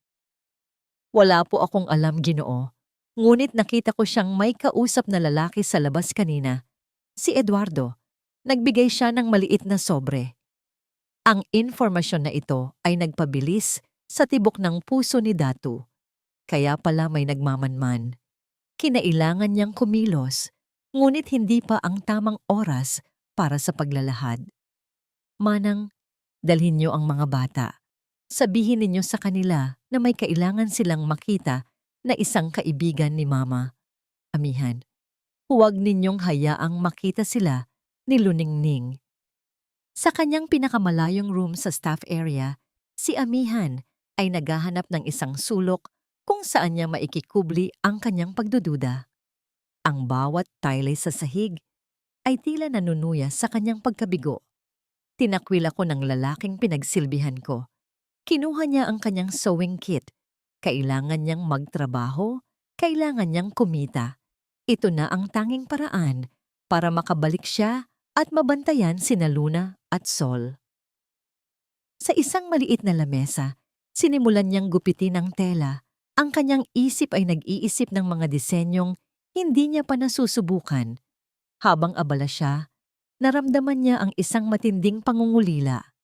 Wala po akong alam, Ginoo. Ngunit nakita ko siyang may kausap na lalaki sa labas kanina. Si Eduardo. Nagbigay siya ng maliit na sobre. Ang informasyon na ito ay nagpabilis sa tibok ng puso ni Datu. Kaya pala may nagmamanman. Kinailangan niyang kumilos, ngunit hindi pa ang tamang oras para sa paglalahad. Manang, dalhin niyo ang mga bata. Sabihin ninyo sa kanila na may kailangan silang makita na isang kaibigan ni Mama. Amihan, huwag ninyong hayaang makita sila ni Luningning. Sa kanyang pinakamalayong room sa staff area, si Amihan ay naghahanap ng isang sulok kung saan niya maikikubli ang kanyang pagdududa. Ang bawat tile sa sahig ay tila nanunuya sa kanyang pagkabigo. Tinakwil ako ng lalaking pinagsilbihan ko. Kinuha niya ang kanyang sewing kit. Kailangan niyang magtrabaho, kailangan niyang kumita. Ito na ang tanging paraan para makabalik siya at mabantayan sina Luna at Sol. Sa isang maliit na lamesa, sinimulan niyang gupitin ang tela. Ang kanyang isip ay nag-iisip ng mga disenyong hindi niya pa nasusubukan. Habang abala siya, naramdaman niya ang isang matinding pangungulila.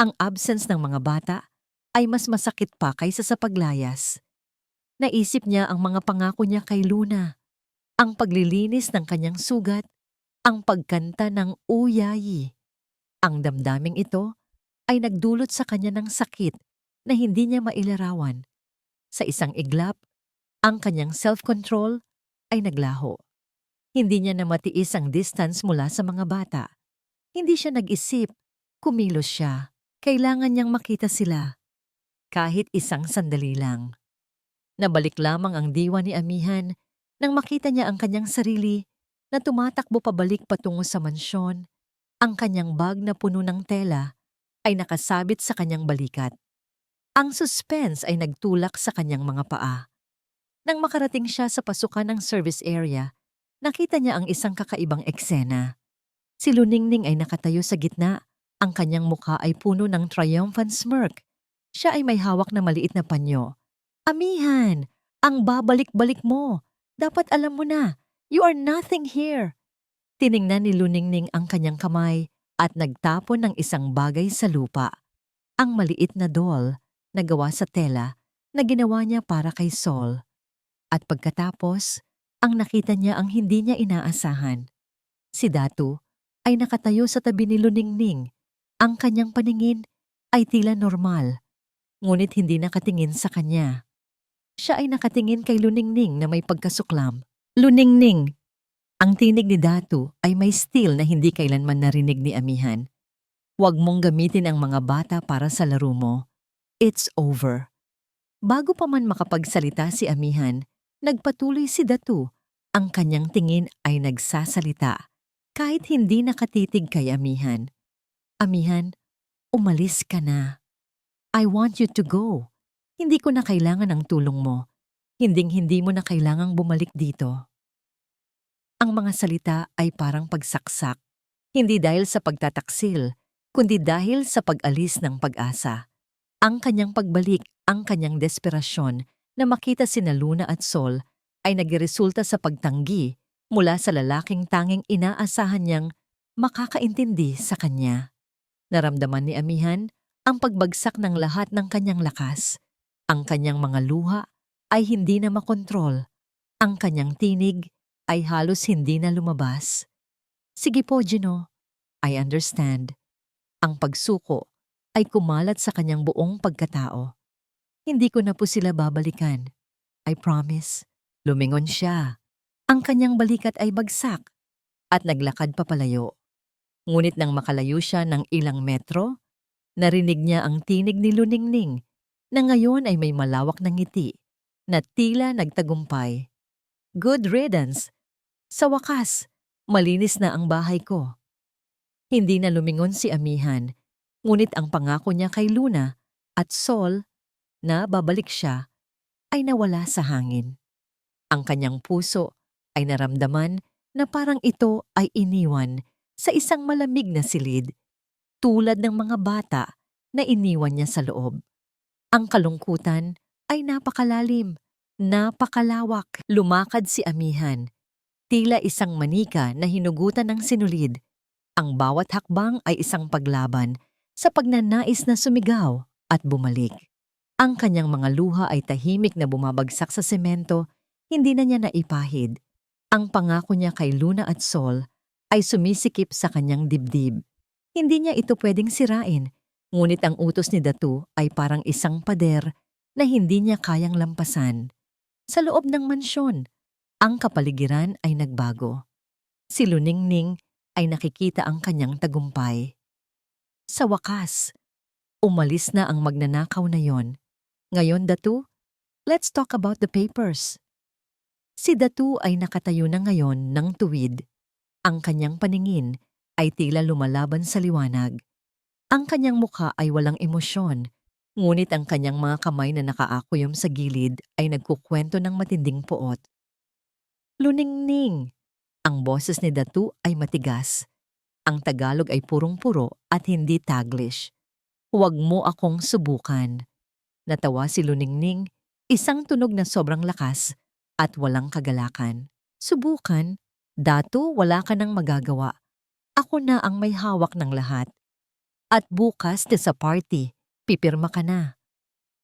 Ang absence ng mga bata ay mas masakit pa kaysa sa paglayas. Naisip niya ang mga pangako niya kay Luna, ang paglilinis ng kanyang sugat, ang pagkanta ng uyayi. Ang damdaming ito ay nagdulot sa kanya ng sakit na hindi niya mailarawan. Sa isang iglap, ang kanyang self-control ay naglaho. Hindi niya na matiis ang distance mula sa mga bata. Hindi siya nag-isip, kumilos siya. Kailangan niyang makita sila. Kahit isang sandali lang. Nabalik lamang ang diwa ni Amihan nang makita niya ang kanyang sarili na tumatakbo pabalik patungo sa mansyon. Ang kanyang bag na puno ng tela ay nakasabit sa kanyang balikat. Ang suspense ay nagtulak sa kanyang mga paa. Nang makarating siya sa pasukan ng service area, nakita niya ang isang kakaibang eksena. Si Luningning ay nakatayo sa gitna. Ang kanyang mukha ay puno ng triumphant smirk. Siya ay may hawak na maliit na panyo. Amihan, ang babalik-balik mo. Dapat alam mo na, you are nothing here. Tiningnan ni Luningning ang kanyang kamay at nagtapon ng isang bagay sa lupa. Ang maliit na doll na gawa sa tela na ginawa niya para kay Sol. At pagkatapos, ang nakita niya ang hindi niya inaasahan. Si Datu ay nakatayo sa tabi ni Luningning. Ang kanyang paningin ay tila normal, ngunit hindi nakatingin sa kanya. Siya ay nakatingin kay Luningning na may pagkasuklam. Luningning! Ang tinig ni Datu ay may still na hindi kailanman narinig ni Amihan. Huwag mong gamitin ang mga bata para sa laro mo. It's over. Bago pa man makapagsalita si Amihan, nagpatuloy si Datu. Ang kanyang tingin ay nagsasalita, kahit hindi nakatitig kay Amihan. Amihan, umalis ka na. I want you to go. Hindi ko na kailangan ang tulong mo. Hinding-hindi mo na kailangang bumalik dito. Ang mga salita ay parang pagsaksak. Hindi dahil sa pagtataksil, kundi dahil sa pag-alis ng pag-asa. Ang kanyang pagbalik, ang kanyang desperasyon na makita sina Luna at Sol ay nagresulta sa pagtanggi mula sa lalaking tanging inaasahan niyang makakaintindi sa kanya. Naramdaman ni Amihan ang pagbagsak ng lahat ng kanyang lakas. Ang kanyang mga luha ay hindi na makontrol. Ang kanyang tinig ay halos hindi na lumabas. Sige po, Gino. I understand. Ang pagsuko ay kumalat sa kanyang buong pagkatao. Hindi ko na po sila babalikan. I promise. Lumingon siya. Ang kanyang balikat ay bagsak at naglakad papalayo. Ngunit nang makalayo siya ng ilang metro, narinig niya ang tinig ni Luningning na ngayon ay may malawak na ngiti na tila nagtagumpay. Good riddance! Sa wakas, malinis na ang bahay ko. Hindi na lumingon si Amihan, ngunit ang pangako niya kay Luna at Sol na babalik siya ay nawala sa hangin. Ang kanyang puso ay naramdaman na parang ito ay iniwan sa isang malamig na silid, tulad ng mga bata na iniwan niya sa loob. Ang kalungkutan ay napakalalim, napakalawak. Lumakad si Amihan, tila isang manika na hinugutan ng sinulid. Ang bawat hakbang ay isang paglaban sa pagnanais na sumigaw at bumalik. Ang kanyang mga luha ay tahimik na bumabagsak sa semento, hindi na niya naipahid. Ang pangako niya kay Luna at Sol ay sumisikip sa kanyang dibdib. Hindi niya ito pwedeng sirain, ngunit ang utos ni Datu ay parang isang pader na hindi niya kayang lampasan. Sa loob ng mansyon, ang kapaligiran ay nagbago. Si Luningning ay nakikita ang kanyang tagumpay. Sa wakas, umalis na ang magnanakaw na yon. Ngayon, Datu, let's talk about the papers. Si Datu ay nakatayo na ngayon ng tuwid. Ang kanyang paningin ay tila lumalaban sa liwanag. Ang kanyang mukha ay walang emosyon, ngunit ang kanyang mga kamay na nakaakoyom sa gilid ay nagkukwento ng matinding poot. Luningning! Ang boses ni Datu ay matigas. Ang Tagalog ay purong-puro at hindi Taglish. Huwag mo akong subukan. Natawa si Luningning, isang tunog na sobrang lakas at walang kagalakan. Subukan? Datu, wala ka nang magagawa. Ako na ang may hawak ng lahat. At bukas sa party, pipirma ka na.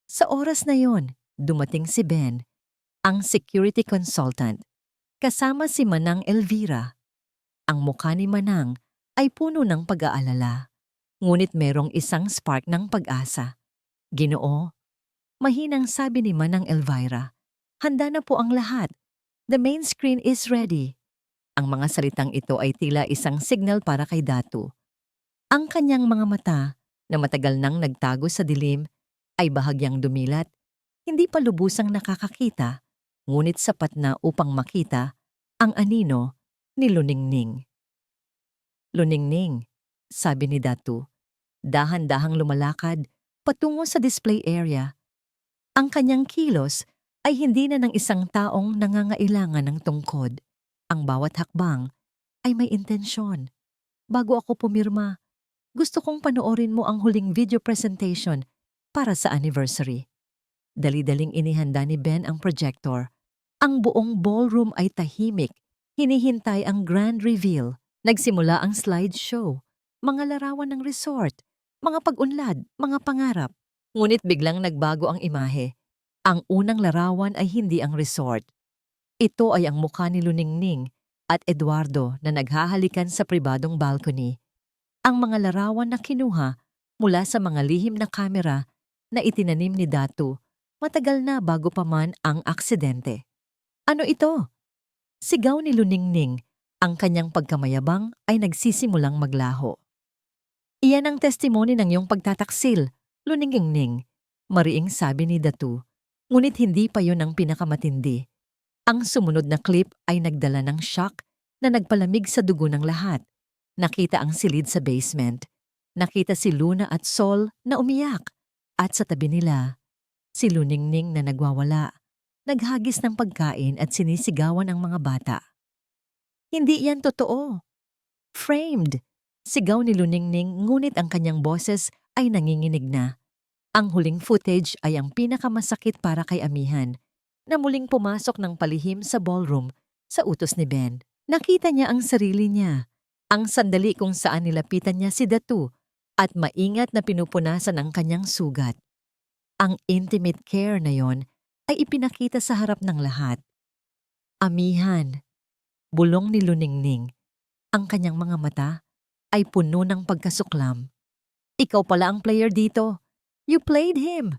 Sa oras na yon, dumating si Ben, ang security consultant, kasama si Manang Elvira. Ang mukha ni Manang ay puno ng pag-aalala, ngunit merong isang spark ng pag-asa. Ginoo, mahinang sabi ni Manang Elvira, handa na po ang lahat. The main screen is ready. Ang mga salitang ito ay tila isang signal para kay Datu. Ang kanyang mga mata, na matagal nang nagtago sa dilim, ay bahagyang dumilat, hindi pa lubusang nakakakita, ngunit sapat na upang makita ang anino ni Luningning. Luningning, sabi ni Datu, dahan-dahang lumalakad patungo sa display area. Ang kanyang kilos ay hindi na ng isang taong nangangailangan ng tungkod. Ang bawat hakbang ay may intensyon. Bago ako pumirma, gusto kong panoorin mo ang huling video presentation para sa anniversary. Dali-daling inihanda ni Ben ang projector. Ang buong ballroom ay tahimik. Hinihintay ang grand reveal. Nagsimula ang slideshow, mga larawan ng resort, mga pag-unlad, mga pangarap. Ngunit biglang nagbago ang imahe. Ang unang larawan ay hindi ang resort. Ito ay ang mukha ni Luningning at Eduardo na naghahalikan sa pribadong balcony. Ang mga larawan na kinuha mula sa mga lihim na kamera na itinanim ni Datu matagal na bago pa man ang aksidente. Ano ito? Sigaw ni Luningning. Ang kanyang pagkamayabang ay nagsisimulang maglaho. Iyan ang testimony ng iyong pagtataksil, Luningning, mariing sabi ni Datu. Ngunit hindi pa yun ang pinakamatindi. Ang sumunod na clip ay nagdala ng shock na nagpalamig sa dugo ng lahat. Nakita ang silid sa basement. Nakita si Luna at Sol na umiyak. At sa tabi nila, si Luningning na nagwawala. Naghagis ng pagkain at sinisigawan ang mga bata. Hindi yan totoo. Framed. Sigaw ni Luningning ngunit ang kanyang boses ay nanginginig na. Ang huling footage ay ang pinakamasakit para kay Amihan, na muling pumasok ng palihim sa ballroom sa utos ni Ben. Nakita niya ang sarili niya, ang sandali kung saan nilapitan niya si Datu at maingat na pinupunasan ang kanyang sugat. Ang intimate care na yon ay ipinakita sa harap ng lahat. Amihan, bulong ni Luningning. Ang kanyang mga mata ay puno ng pagkasuklam. Ikaw pala ang player dito. You played him.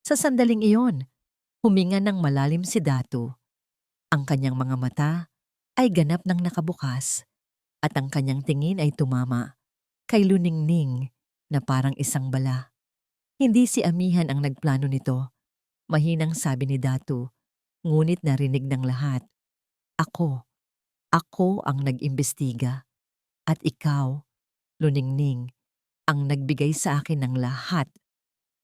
Sa sandaling iyon, huminga ng malalim si Datu. Ang kanyang mga mata ay ganap ng nakabukas at ang kanyang tingin ay tumama kay Luningning na parang isang bala. Hindi si Amihan ang nagplano nito. Mahinang sabi ni Datu, ngunit narinig ng lahat. Ako ang nag-imbestiga. At ikaw, Luningning, ang nagbigay sa akin ng lahat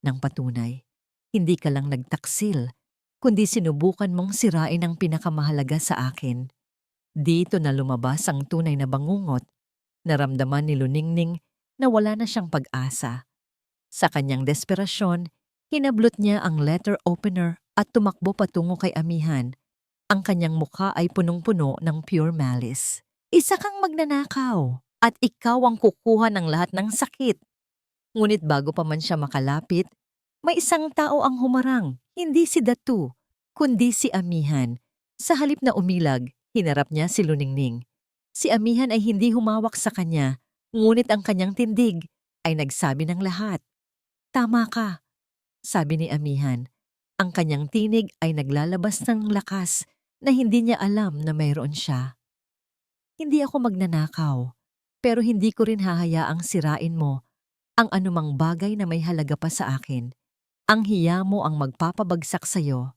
ng patunay. Hindi ka lang nagtaksil, kundi sinubukan mong sirain ang pinakamahalaga sa akin. Dito na lumabas ang tunay na bangungot. Naramdaman ni Luningning na wala na siyang pag-asa. Sa kanyang desperasyon, hinablot niya ang letter opener at tumakbo patungo kay Amihan. Ang kanyang mukha ay punong-puno ng pure malice. Isa kang magnanakaw at ikaw ang kukuha ng lahat ng sakit. Ngunit bago pa man siya makalapit, may isang tao ang humarang, hindi si Datu, kundi si Amihan. Sa halip na umilag, hinarap niya si Luningning. Si Amihan ay hindi humawak sa kanya, ngunit ang kanyang tindig ay nagsabi ng lahat. Tama ka, sabi ni Amihan. Ang kanyang tinig ay naglalabas ng lakas na hindi niya alam na mayroon siya. Hindi ako magnanakaw, pero hindi ko rin hahayaang sirain mo ang anumang bagay na may halaga pa sa akin. Ang hiya mo ang magpapabagsak sa'yo.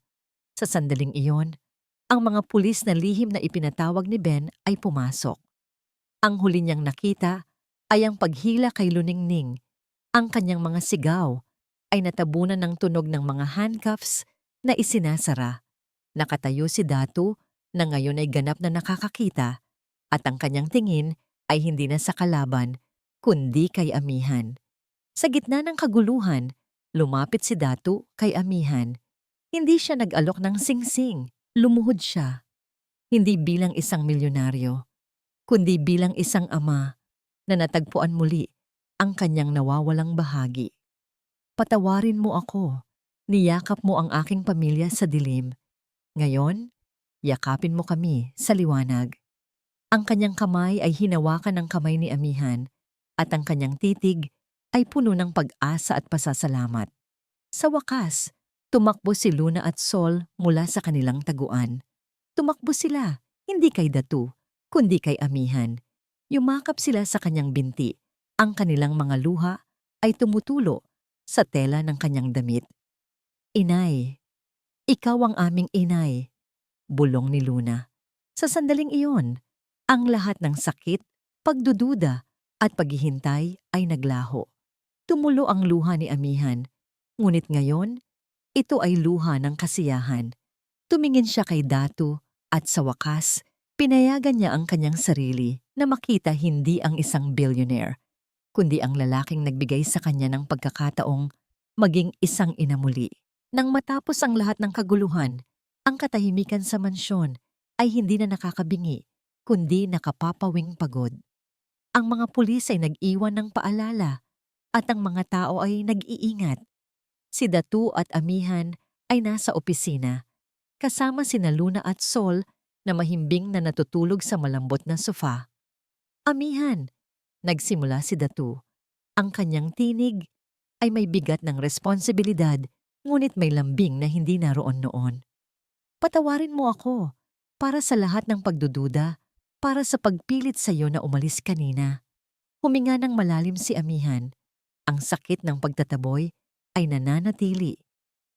Sa sandaling iyon, ang mga pulis na lihim na ipinatawag ni Ben ay pumasok. Ang huli niyang nakita ay ang paghila kay Luningning. Ang kanyang mga sigaw ay natabunan ng tunog ng mga handcuffs na isinasara. Nakatayo si Datu na ngayon ay ganap na nakakakita at ang kanyang tingin ay hindi na sa kalaban kundi kay Amihan. Sa gitna ng kaguluhan, lumapit si Datu kay Amihan. Hindi siya nag-alok ng singsing. Lumuhod siya. Hindi bilang isang milyonaryo, kundi bilang isang ama na natagpuan muli ang kanyang nawawalang bahagi. Patawarin mo ako. Niyakap mo ang aking pamilya sa dilim. Ngayon, yakapin mo kami sa liwanag. Ang kanyang kamay ay hinawakan ng kamay ni Amihan at ang kanyang titig ay puno ng pag-asa at pasasalamat. Sa wakas, tumakbo si Luna at Sol mula sa kanilang taguan. Tumakbo sila, hindi kay Datu, kundi kay Amihan. Yumakap sila sa kanyang binti. Ang kanilang mga luha ay tumutulo sa tela ng kanyang damit. Inay, ikaw ang aming inay, bulong ni Luna. Sa sandaling iyon, ang lahat ng sakit, pagdududa at paghihintay ay naglaho. Tumulo ang luha ni Amihan, ngunit ngayon, ito ay luha ng kasiyahan. Tumingin siya kay Datu at sa wakas, pinayagan niya ang kanyang sarili na makita hindi ang isang billionaire, kundi ang lalaking nagbigay sa kanya ng pagkakataong maging isang ina muli. Nang matapos ang lahat ng kaguluhan, ang katahimikan sa mansyon ay hindi na nakakabingi, kundi nakapapawing pagod. Ang mga pulis ay nag-iwan ng paalala at ang mga tao ay nag-iingat. Si Datu at Amihan ay nasa opisina, kasama sina Luna at Sol na mahimbing na natutulog sa malambot na sofa. Amihan, nagsimula si Datu. Ang kanyang tinig ay may bigat ng responsibilidad, ngunit may lambing na hindi naroon noon. Patawarin mo ako para sa lahat ng pagdududa, para sa pagpilit sa iyo na umalis kanina. Huminga ng malalim si Amihan. Ang sakit ng pagtataboy ay nananatili.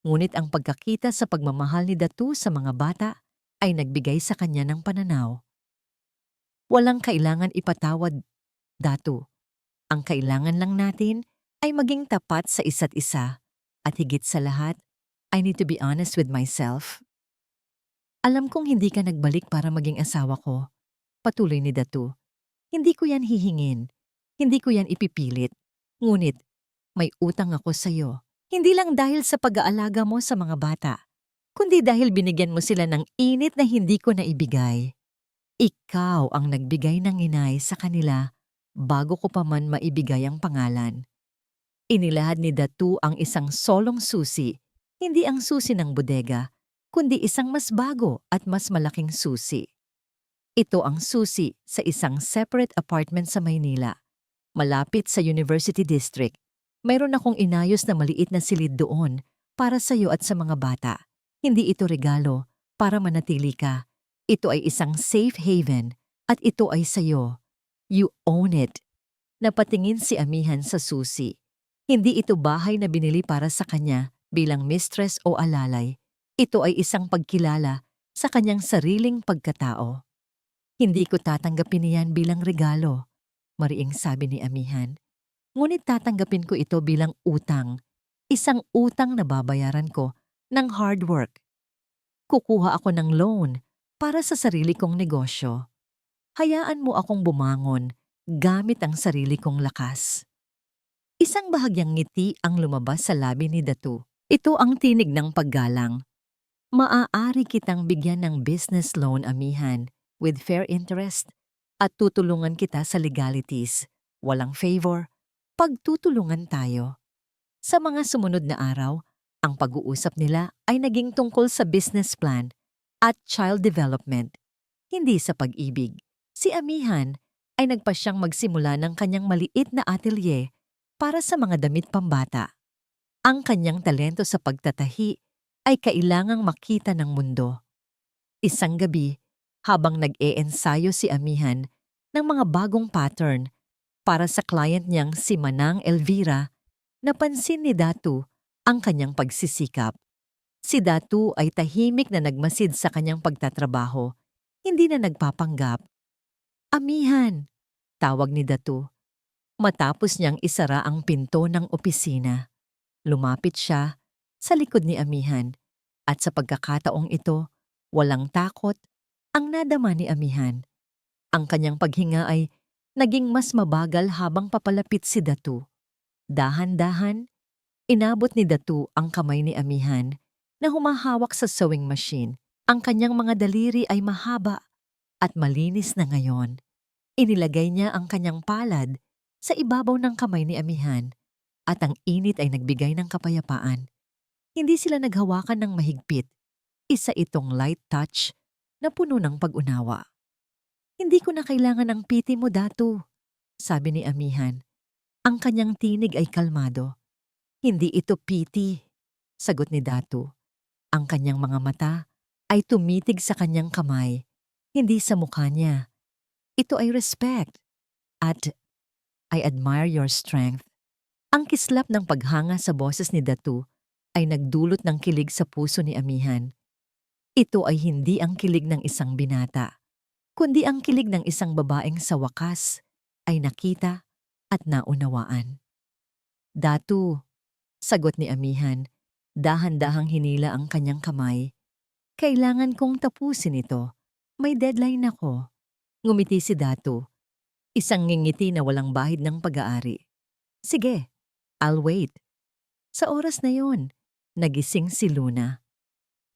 Ngunit ang pagkakita sa pagmamahal ni Datu sa mga bata ay nagbigay sa kanya ng pananaw. Walang kailangan ipatawad, Datu. Ang kailangan lang natin ay maging tapat sa isa't isa. At higit sa lahat, I need to be honest with myself. Alam kong hindi ka nagbalik para maging asawa ko. Patuloy ni Datu. Hindi ko yan hihingin. Hindi ko yan ipipilit. Ngunit, may utang ako sa'yo. Hindi lang dahil sa pag-aalaga mo sa mga bata, kundi dahil binigyan mo sila ng init na hindi ko naibigay. Ikaw ang nagbigay ng inay sa kanila bago ko pa man maibigay ang pangalan. Inilahad ni Datu ang isang solong susi, hindi ang susi ng bodega, kundi isang mas bago at mas malaking susi. Ito ang susi sa isang separate apartment sa Maynila, malapit sa University District. Mayroon akong inayos na maliit na silid doon para sa iyo at sa mga bata. Hindi ito regalo para manatili ka. Ito ay isang safe haven at ito ay sa iyo. You own it. Napatingin si Amihan sa susi. Hindi ito bahay na binili para sa kanya bilang mistress o alalay. Ito ay isang pagkilala sa kanyang sariling pagkatao. Hindi ko tatanggapin niyan bilang regalo, mariing sabi ni Amihan. Ngunit tatanggapin ko ito bilang utang. Isang utang na babayaran ko ng hard work. Kukuha ako ng loan para sa sarili kong negosyo. Hayaan mo akong bumangon gamit ang sarili kong lakas. Isang bahagyang ngiti ang lumabas sa labi ni Datu. Ito ang tinig ng paggalang. Maaari kitang bigyan ng business loan, Amihan, with fair interest at tutulungan kita sa legalities. Walang favor, pagtutulungan tayo. Sa mga sumunod na araw, ang pag-uusap nila ay naging tungkol sa business plan at child development, hindi sa pag-ibig. Si Amihan ay nagpasyang magsimula ng kanyang maliit na atelier para sa mga damit pambata. Ang kanyang talento sa pagtatahi ay kailangang makita ng mundo. Isang gabi, habang nag-e-ensayo si Amihan ng mga bagong pattern para sa client niyang si Manang Elvira, napansin ni Datu ang kanyang pagsisikap. Si Datu ay tahimik na nagmasid sa kanyang pagtatrabaho, hindi na nagpapanggap. Amihan, tawag ni Datu. Matapos niyang isara ang pinto ng opisina, lumapit siya sa likod ni Amihan at sa pagkakataong ito, walang takot ang nadama ni Amihan. Ang kanyang paghinga ay naging mas mabagal habang papalapit si Datu. Dahan-dahan, inabot ni Datu ang kamay ni Amihan na humahawak sa sewing machine. Ang kanyang mga daliri ay mahaba at malinis na ngayon. Inilagay niya ang kanyang palad sa ibabaw ng kamay ni Amihan at ang init ay nagbigay ng kapayapaan. Hindi sila naghawakan ng mahigpit. Isa itong light touch na puno ng pag-unawa. Hindi ko na kailangan ng piti mo, Datu, sabi ni Amihan. Ang kanyang tinig ay kalmado. Hindi ito piti, sagot ni Datu. Ang kanyang mga mata ay tumitig sa kanyang kamay, hindi sa mukha niya. Ito ay respect. At I admire your strength. Ang kislap ng paghanga sa boses ni Datu ay nagdulot ng kilig sa puso ni Amihan. Ito ay hindi ang kilig ng isang binata, kundi ang kilig ng isang babaeng sa wakas ay nakita at naunawaan. Datu, sagot ni Amihan, dahan-dahang hinila ang kanyang kamay. Kailangan kong tapusin ito. May deadline ako. Ngumiti si Datu. Isang ngingiti na walang bahid ng pag-aari. Sige, I'll wait. Sa oras na yon, nagising si Luna.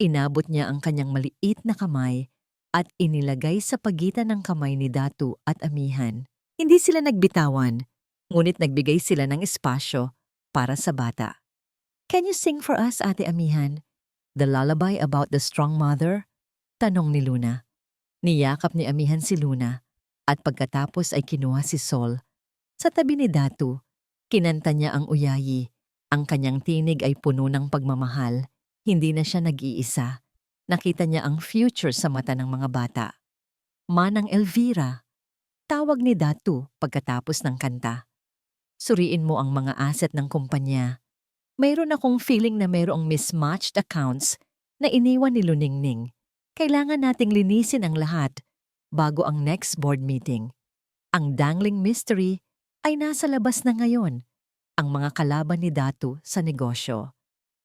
Inabot niya ang kanyang maliit na kamay at inilagay sa pagitan ng kamay ni Datu at Amihan. Hindi sila nagbitawan, ngunit nagbigay sila ng espasyo para sa bata. Can you sing for us, Ate Amihan? The lullaby about the strong mother? Tanong ni Luna. Niyakap ni Amihan si Luna at pagkatapos ay kinuha si Sol. Sa tabi ni Datu, kinanta niya ang uyayi. Ang kanyang tinig ay puno ng pagmamahal. Hindi na siya nag-iisa. Nakita niya ang future sa mata ng mga bata. Manang Elvira, tawag ni Datu pagkatapos ng kanta. Suriin mo ang mga asset ng kumpanya. Mayroon akong feeling na mayroong mismatched accounts na iniwan ni Luningning. Kailangan nating linisin ang lahat bago ang next board meeting. Ang dangling mystery ay nasa labas na ngayon, ang mga kalaban ni Datu sa negosyo.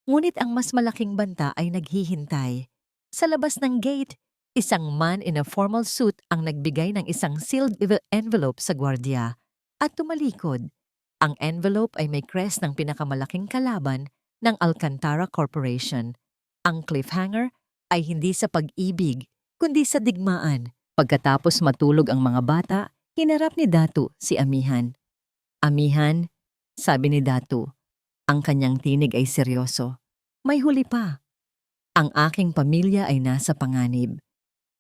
Ngunit ang mas malaking banta ay naghihintay. Sa labas ng gate, isang man in a formal suit ang nagbigay ng isang sealed envelope sa gwardiya at tumalikod. Ang envelope ay may crest ng pinakamalaking kalaban ng Alcantara Corporation. Ang cliffhanger ay hindi sa pag-ibig, kundi sa digmaan. Pagkatapos matulog ang mga bata, hinarap ni Datu si Amihan. Amihan, sabi ni Datu, ang kanyang tinig ay seryoso. May huli pa. Ang aking pamilya ay nasa panganib.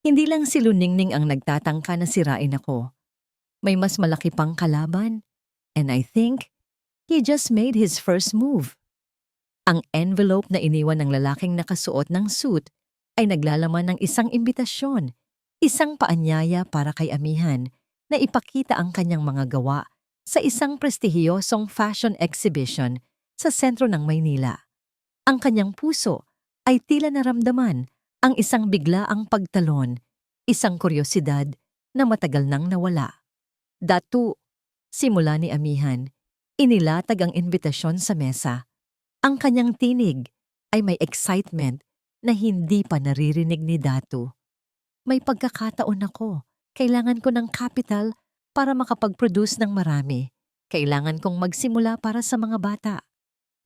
Hindi lang si Luningning ang nagtatangka na sirain ako. May mas malaki pang kalaban. And I think he just made his first move. Ang envelope na iniwan ng lalaking nakasuot ng suit ay naglalaman ng isang imbitasyon, isang paanyaya para kay Amihan na ipakita ang kanyang mga gawa sa isang prestihiyosong fashion exhibition sa sentro ng Maynila. Ang kanyang puso ay tila naramdaman ang isang biglaang pagtalon, isang kuryosidad na matagal nang nawala. Datu, simula ni Amihan, inilatag ang imbitasyon sa mesa. Ang kanyang tinig ay may excitement na hindi pa naririnig ni Datu. May pagkakataon ako. Kailangan ko ng capital para makapag-produce ng marami. Kailangan kong magsimula para sa mga bata.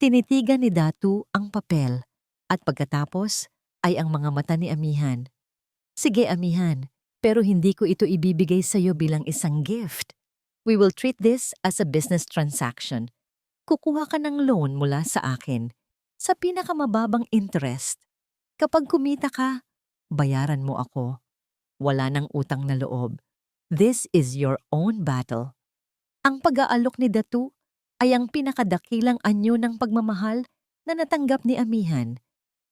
Tinitigan ni Datu ang papel at pagkatapos ay ang mga mata ni Amihan. Sige Amihan, pero hindi ko ito ibibigay sa iyo bilang isang gift. We will treat this as a business transaction. Kukuha ka ng loan mula sa akin sa pinakamababang interest. Kapag kumita ka, bayaran mo ako. Wala nang utang na loob. This is your own battle. Ang pag-aalok ni Datu ay ang pinakadakilang anyo ng pagmamahal na natanggap ni Amihan.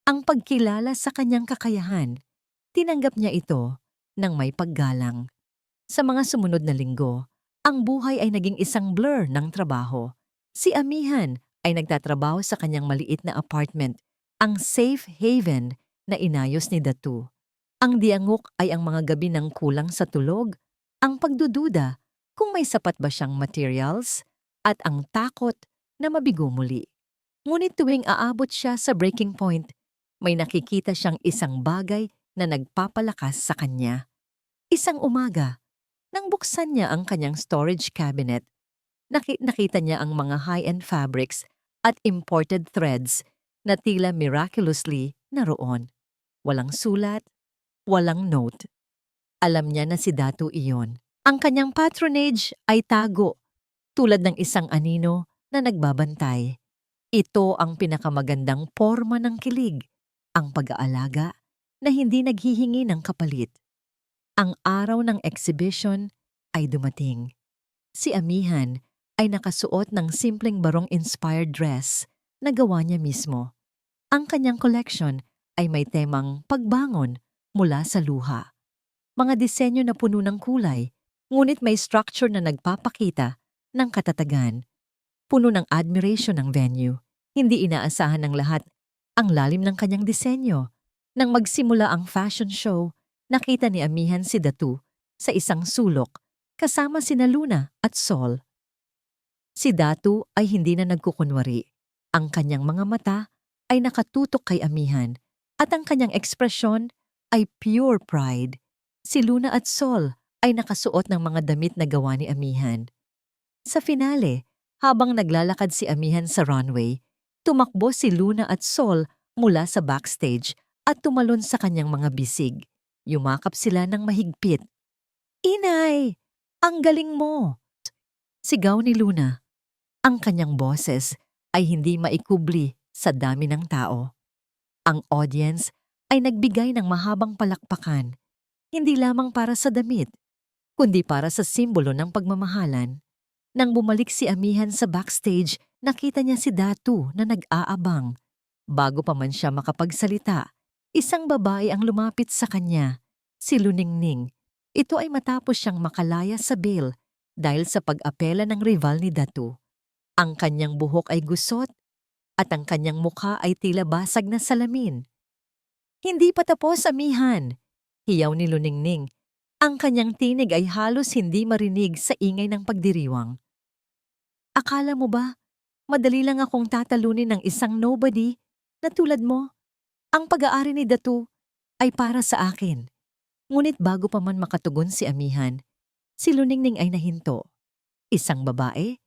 Ang pagkilala sa kanyang kakayahan, tinanggap niya ito ng may paggalang. Sa mga sumunod na linggo, ang buhay ay naging isang blur ng trabaho. Si Amihan ay nagtatrabaho sa kanyang maliit na apartment, ang safe haven na inayos ni Datu. Ang diangok ay ang mga gabi ng kulang sa tulog, ang pagdududa kung may sapat ba siyang materials, at ang takot na mabigo muli. Ngunit tuwing aabot siya sa breaking point, may nakikita siyang isang bagay na nagpapalakas sa kanya. Isang umaga, nang buksan niya ang kanyang storage cabinet, nakita niya ang mga high-end fabrics at imported threads na tila miraculously naroon. Walang sulat, walang note. Alam niya na si Datu iyon. Ang kanyang patronage ay tago, tulad ng isang anino na nagbabantay. Ito ang pinakamagandang porma ng kilig, ang pag-aalaga na hindi naghihingi ng kapalit. Ang araw ng exhibition ay dumating. Si Amihan ay nakasuot ng simpleng barong-inspired dress na gawa niya mismo. Ang kanyang collection ay may temang pagbangon mula sa luha. Mga disenyo na puno ng kulay, ngunit may structure na nagpapakita ng katatagan. Puno ng admiration ng venue. Hindi inaasahan ng lahat ang lalim ng kanyang disenyo. Nang magsimula ang fashion show, nakita ni Amihan si Datu sa isang sulok kasama sina Luna at Sol. Si Datu ay hindi na nagkukunwari. Ang kanyang mga mata ay nakatutok kay Amihan at ang kanyang ekspresyon ay pure pride. Si Luna at Sol ay nakasuot ng mga damit na gawa ni Amihan. Sa finale, habang naglalakad si Amihan sa runway, tumakbo si Luna at Sol mula sa backstage at tumalon sa kanyang mga bisig. Yumakap sila ng mahigpit. "Inay! Ang galing mo!" Sigaw ni Luna. Ang kanyang boses ay hindi maikubli sa dami ng tao. Ang audience ay nagbigay ng mahabang palakpakan, hindi lamang para sa damit, kundi para sa simbolo ng pagmamahalan. Nang bumalik si Amihan sa backstage, nakita niya si Datu na nag-aabang. Bago pa man siya makapagsalita, isang babae ang lumapit sa kanya, si Luningning. Ito ay matapos siyang makalaya sa bail dahil sa pag-apela ng rival ni Datu. Ang kanyang buhok ay gusot at ang kanyang mukha ay tila basag na salamin. "Hindi pa tapos, Amihan!" hiyaw ni Luningning. Ang kanyang tinig ay halos hindi marinig sa ingay ng pagdiriwang. "Akala mo ba, madali lang akong tatalunin ng isang nobody na tulad mo? Ang pag-aari ni Datu ay para sa akin." Ngunit bago pa man makatugon si Amihan, si Luningning ay nahinto. Isang babae,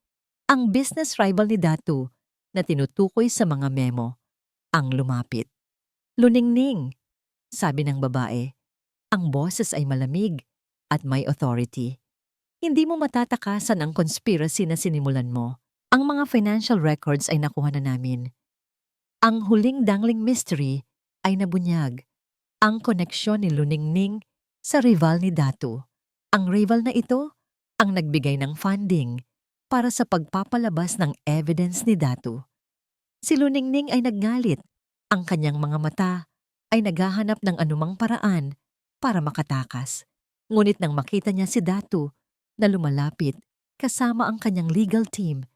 ang business rival ni Datu na tinutukoy sa mga memo, ang lumapit. Luningning, sabi ng babae, ang boses ay malamig at may authority. Hindi mo matatakasan ang conspiracy na sinimulan mo. Ang mga financial records ay nakuha na namin. Ang huling dangling mystery ay nabunyag. Ang koneksyon ni Luningning sa rival ni Datu. Ang rival na ito ang nagbigay ng funding para sa pagpapalabas ng evidence ni Datu. Si Luningning ay naggalit. Ang kanyang mga mata ay naghahanap ng anumang paraan para makatakas. Ngunit nang makita niya si Datu na lumalapit kasama ang kanyang legal team,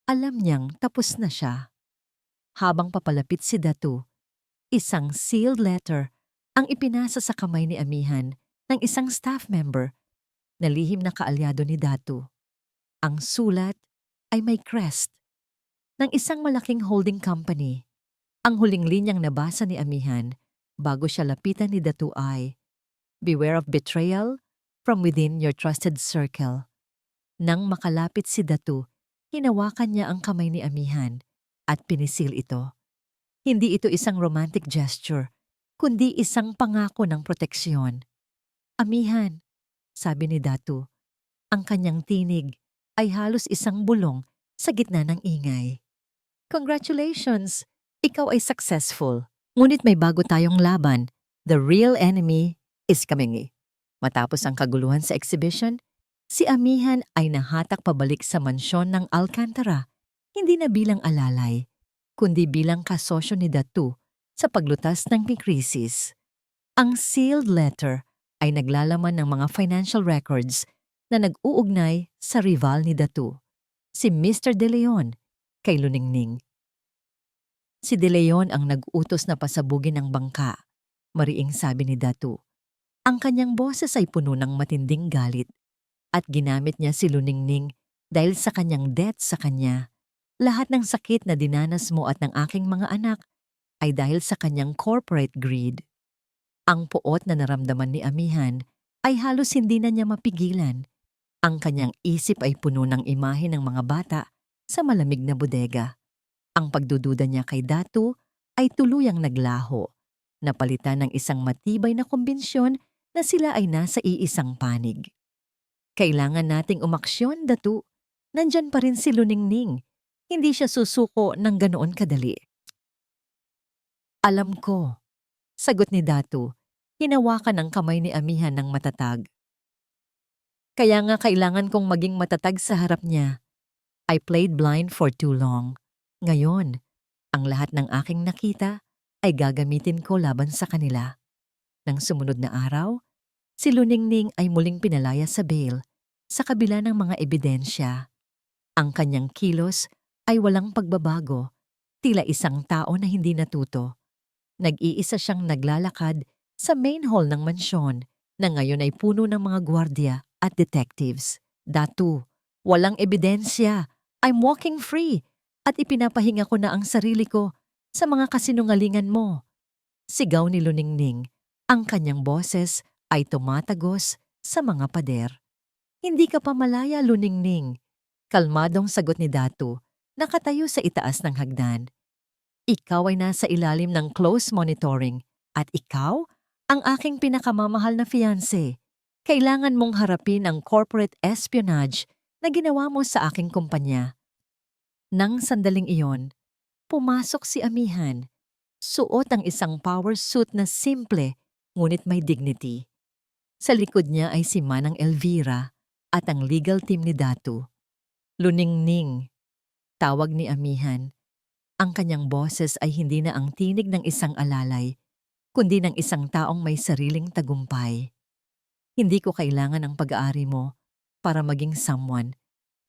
alam niyang tapos na siya. Habang papalapit si Datu, isang sealed letter ang ipinasa sa kamay ni Amihan ng isang staff member na lihim na kaalyado ni Datu. Ang sulat ay may crest ng isang malaking holding company. Ang huling linyang nabasa ni Amihan bago siya lapitan ni Datu ay, "Beware of betrayal from within your trusted circle." Nang makalapit si Datu, hinawakan niya ang kamay ni Amihan at pinisil ito. Hindi ito isang romantic gesture, kundi isang pangako ng proteksyon. "Amihan," sabi ni Datu, ang kanyang tinig ay halos isang bulong sa gitna ng ingay. "Congratulations! Ikaw ay successful. Ngunit may bago tayong laban. The real enemy is coming." Matapos ang kaguluhan sa exhibition, si Amihan ay nahatak pabalik sa mansyon ng Alcantara, hindi na bilang alalay, kundi bilang kasosyo ni Datu sa paglutas ng krisis. Ang sealed letter ay naglalaman ng mga financial records na nag-uugnay sa rival ni Datu, si Mr. De Leon, kay Luningning. Si De Leon ang nag-utos na pasabugin ang bangka, mariing sabi ni Datu. Ang kanyang boses ay puno ng matinding galit at ginamit niya si Luningning dahil sa kanyang debt sa kanya. Lahat ng sakit na dinanas mo at ng aking mga anak ay dahil sa kanyang corporate greed. Ang puot na naramdaman ni Amihan ay halos hindi na niya mapigilan. Ang kanyang isip ay puno ng imahe ng mga bata sa malamig na bodega. Ang pagdududa niya kay Datu ay tuluyang naglaho, napalitan ng isang matibay na kumbensyon na sila ay nasa iisang panig. "Kailangan nating umaksyon, Datu. Nandyan pa rin si Luningning. Hindi siya susuko ng ganoon kadali." "Alam ko," sagot ni Datu, hinawakan ang kamay ni Amihan ng matatag. "Kaya nga kailangan kong maging matatag sa harap niya. I played blind for too long. Ngayon, ang lahat ng aking nakita ay gagamitin ko laban sa kanila." Nang sumunod na araw, si Luningning ay muling pinalaya sa bail sa kabila ng mga ebidensya. Ang kanyang kilos ay walang pagbabago, tila isang tao na hindi natuto. Nag-iisa siyang naglalakad sa main hall ng mansyon na ngayon ay puno ng mga gwardiya at detectives. "Datu, walang ebidensya. I'm walking free at ipinapahinga ko na ang sarili ko sa mga kasinungalingan mo." Sigaw ni Luningning. Ang kanyang boses ay tumatagos sa mga pader. "Hindi ka pa malaya, Luningning." Kalmadong sagot ni Datu, nakatayo sa itaas ng hagdan. "Ikaw ay nasa ilalim ng close monitoring at ikaw ang aking pinakamamahal na fiancé. Kailangan mong harapin ang corporate espionage na ginawa mo sa aking kumpanya." Nang sandaling iyon, pumasok si Amihan. Suot ang isang power suit na simple ngunit may dignity. Sa likod niya ay si Manang Elvira at ang legal team ni Datu. "Luningning," tawag ni Amihan. Ang kanyang boses ay hindi na ang tinig ng isang alalay, kundi ng isang taong may sariling tagumpay. "Hindi ko kailangan ang pag-aari mo para maging someone.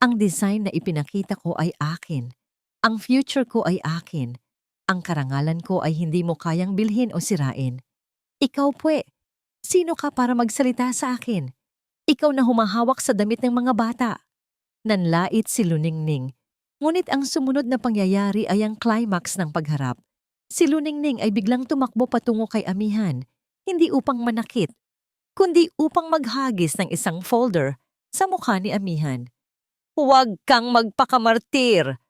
Ang design na ipinakita ko ay akin. Ang future ko ay akin. Ang karangalan ko ay hindi mo kayang bilhin o sirain. Ikaw pwe, sino ka para magsalita sa akin? Ikaw na humahawak sa damit ng mga bata." Nanlait si Luningning. Ngunit ang sumunod na pangyayari ay ang climax ng pagharap. Si Luningning ay biglang tumakbo patungo kay Amihan, hindi upang manakit, kundi upang maghagis ng isang folder sa mukha ni Amihan. Huwag kang magpakamartir.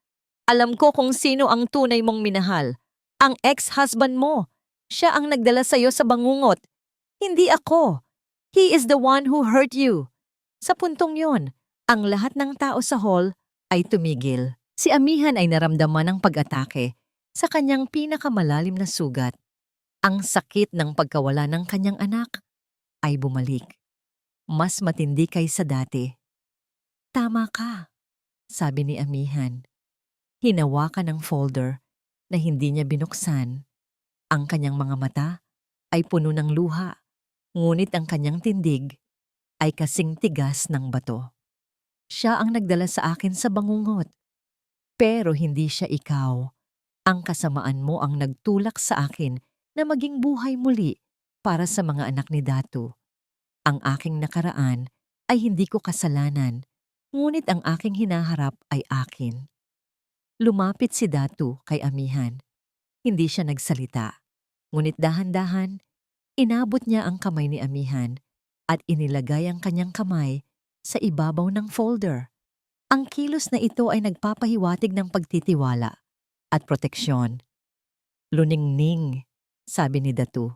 Alam ko kung sino ang tunay mong minahal. Ang ex-husband mo. Siya ang nagdala sa'yo sa bangungot. Hindi ako. He is the one who hurt you. Sa puntong yon, ang lahat ng tao sa hall ay tumigil. Si Amihan ay naramdaman ng pag-atake sa kanyang pinakamalalim na sugat. Ang sakit ng pagkawala ng kanyang anak ay bumalik. Mas matindi kaysa dati. Tama ka, sabi ni Amihan. Hinawakan ng folder na hindi niya binuksan. Ang kanyang mga mata ay puno ng luha, ngunit ang kanyang tindig ay kasing tigas ng bato. Siya ang nagdala sa akin sa bangungot. Pero hindi siya ikaw. Ang kasamaan mo ang nagtulak sa akin na maging buhay muli para sa mga anak ni Datu. Ang aking nakaraan ay hindi ko kasalanan, ngunit ang aking hinaharap ay akin. Lumapit si Datu kay Amihan. Hindi siya nagsalita, ngunit dahan-dahan, inabot niya ang kamay ni Amihan at inilagay ang kanyang kamay sa ibabaw ng folder. Ang kilos na ito ay nagpapahiwatig ng pagtitiwala at proteksyon. Luningning, sabi ni Datu.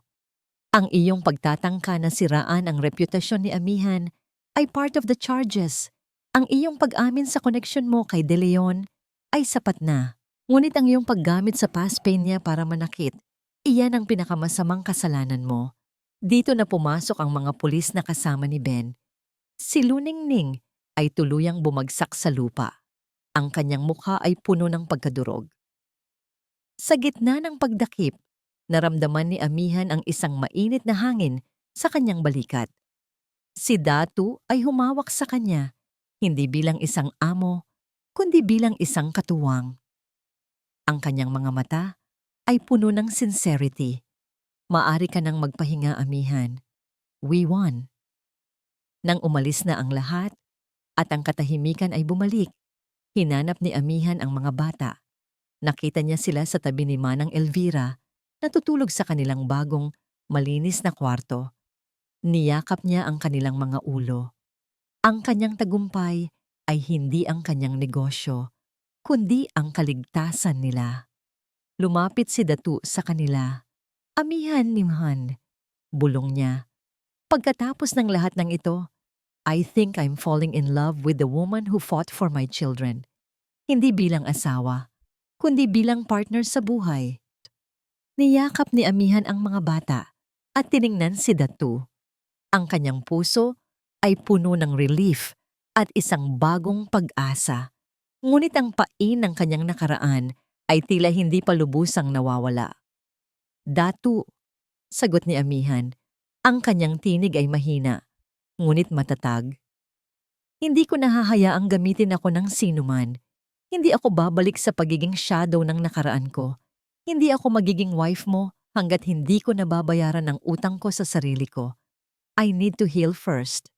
Ang iyong pagtatangka na siraan ang reputasyon ni Amihan ay part of the charges. Ang iyong pag-amin sa koneksyon mo kay De Leon ay sapat na. Ngunit ang iyong paggamit sa past pain niya para manakit, iyan ang pinakamasamang kasalanan mo. Dito na pumasok ang mga pulis na kasama ni Ben. Si Luningning ay tuluyang bumagsak sa lupa. Ang kanyang mukha ay puno ng pagkadurog. Sa gitna ng pagdakip, naramdaman ni Amihan ang isang mainit na hangin sa kanyang balikat. Si Datu ay humawak sa kanya, hindi bilang isang amo, kundi bilang isang katuwang. Ang kanyang mga mata ay puno ng sincerity. Maari ka nang magpahinga, Amihan. We won. Nang umalis na ang lahat at ang katahimikan ay bumalik, hinanap ni Amihan ang mga bata. Nakita niya sila sa tabi ni Manang Elvira, natutulog sa kanilang bagong, malinis na kwarto. Niyakap niya ang kanilang mga ulo. Ang kanyang tagumpay ay hindi ang kanyang negosyo, kundi ang kaligtasan nila. Lumapit si Datu sa kanila. Amihan, Nimhan, bulong niya. Pagkatapos ng lahat ng ito, I think I'm falling in love with the woman who fought for my children. Hindi bilang asawa, kundi bilang partner sa buhay. Niyakap ni Amihan ang mga bata at tiningnan si Datu. Ang kanyang puso ay puno ng relief at isang bagong pag-asa. Ngunit ang pain ng kanyang nakaraan ay tila hindi pa lubusang nawawala. Datu, sagot ni Amihan. Ang kanyang tinig ay mahina, ngunit matatag. Hindi ko nahahayaang gamitin ako ng sinuman. Hindi ako babalik sa pagiging shadow ng nakaraan ko. Hindi ako magiging wife mo hanggat hindi ko nababayaran ang utang ko sa sarili ko. I need to heal first.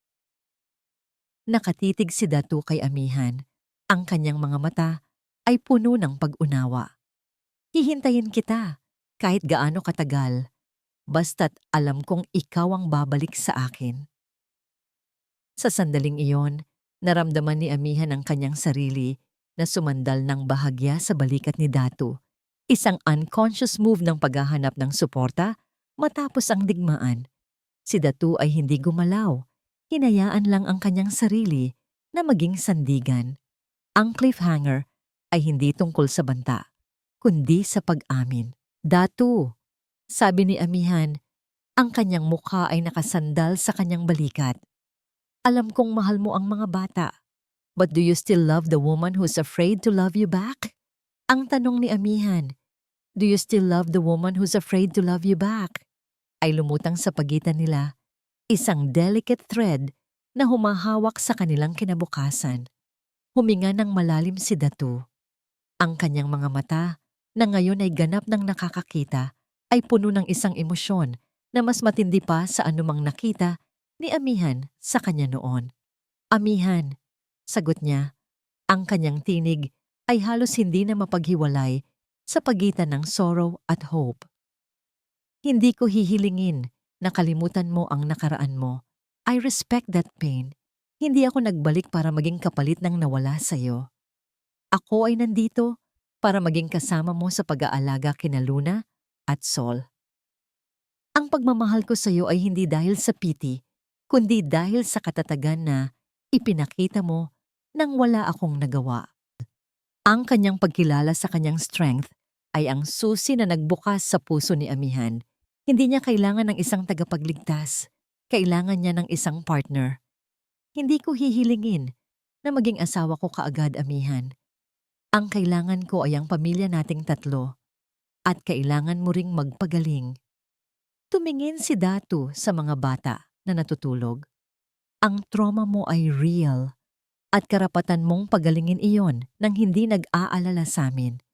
Nakatitig si Datu kay Amihan. Ang kanyang mga mata ay puno ng pag-unawa. Hihintayin kita, kahit gaano katagal, basta't alam kong ikaw ang babalik sa akin. Sa sandaling iyon, naramdaman ni Amihan ang kanyang sarili na sumandal ng bahagya sa balikat ni Datu. Isang unconscious move ng paghahanap ng suporta matapos ang digmaan. Si Datu ay hindi gumalaw. Hinayaan lang ang kanyang sarili na maging sandigan. Ang cliffhanger ay hindi tungkol sa banta, kundi sa pag-amin. Datu, sabi ni Amihan, ang kanyang mukha ay nakasandal sa kanyang balikat. Alam kong mahal mo ang mga bata, but do you still love the woman who's afraid to love you back? Ang tanong ni Amihan, do you still love the woman who's afraid to love you back? Ay lumutang sa pagitan nila, isang delicate thread na humahawak sa kanilang kinabukasan. Huminga ng malalim si Datu. Ang kanyang mga mata, na ngayon ay ganap ng nakakakita, ay puno ng isang emosyon na mas matindi pa sa anumang nakita ni Amihan sa kanya noon. Amihan, sagot niya, ang kanyang tinig ay halos hindi na mapaghiwalay sa pagitan ng sorrow at hope. Hindi ko hihilingin na kalimutan mo ang nakaraan mo. I respect that pain. Hindi ako nagbalik para maging kapalit ng nawala sa'yo. Ako ay nandito para maging kasama mo sa pag-aalaga kina Luna at Sol. Ang pagmamahal ko sa'yo ay hindi dahil sa piti, kundi dahil sa katatagan na ipinakita mo nang wala akong nagawa. Ang kanyang pagkilala sa kanyang strength ay ang susi na nagbukas sa puso ni Amihan. Hindi niya kailangan ng isang tagapagligtas. Kailangan niya ng isang partner. Hindi ko hihilingin na maging asawa ko kaagad, Amihan. Ang kailangan ko ay ang pamilya nating tatlo at kailangan mo ring magpagaling. Tumingin si Datu sa mga bata na natutulog. Ang trauma mo ay real at karapatan mong pagalingin iyon nang hindi nag-aalala sa amin.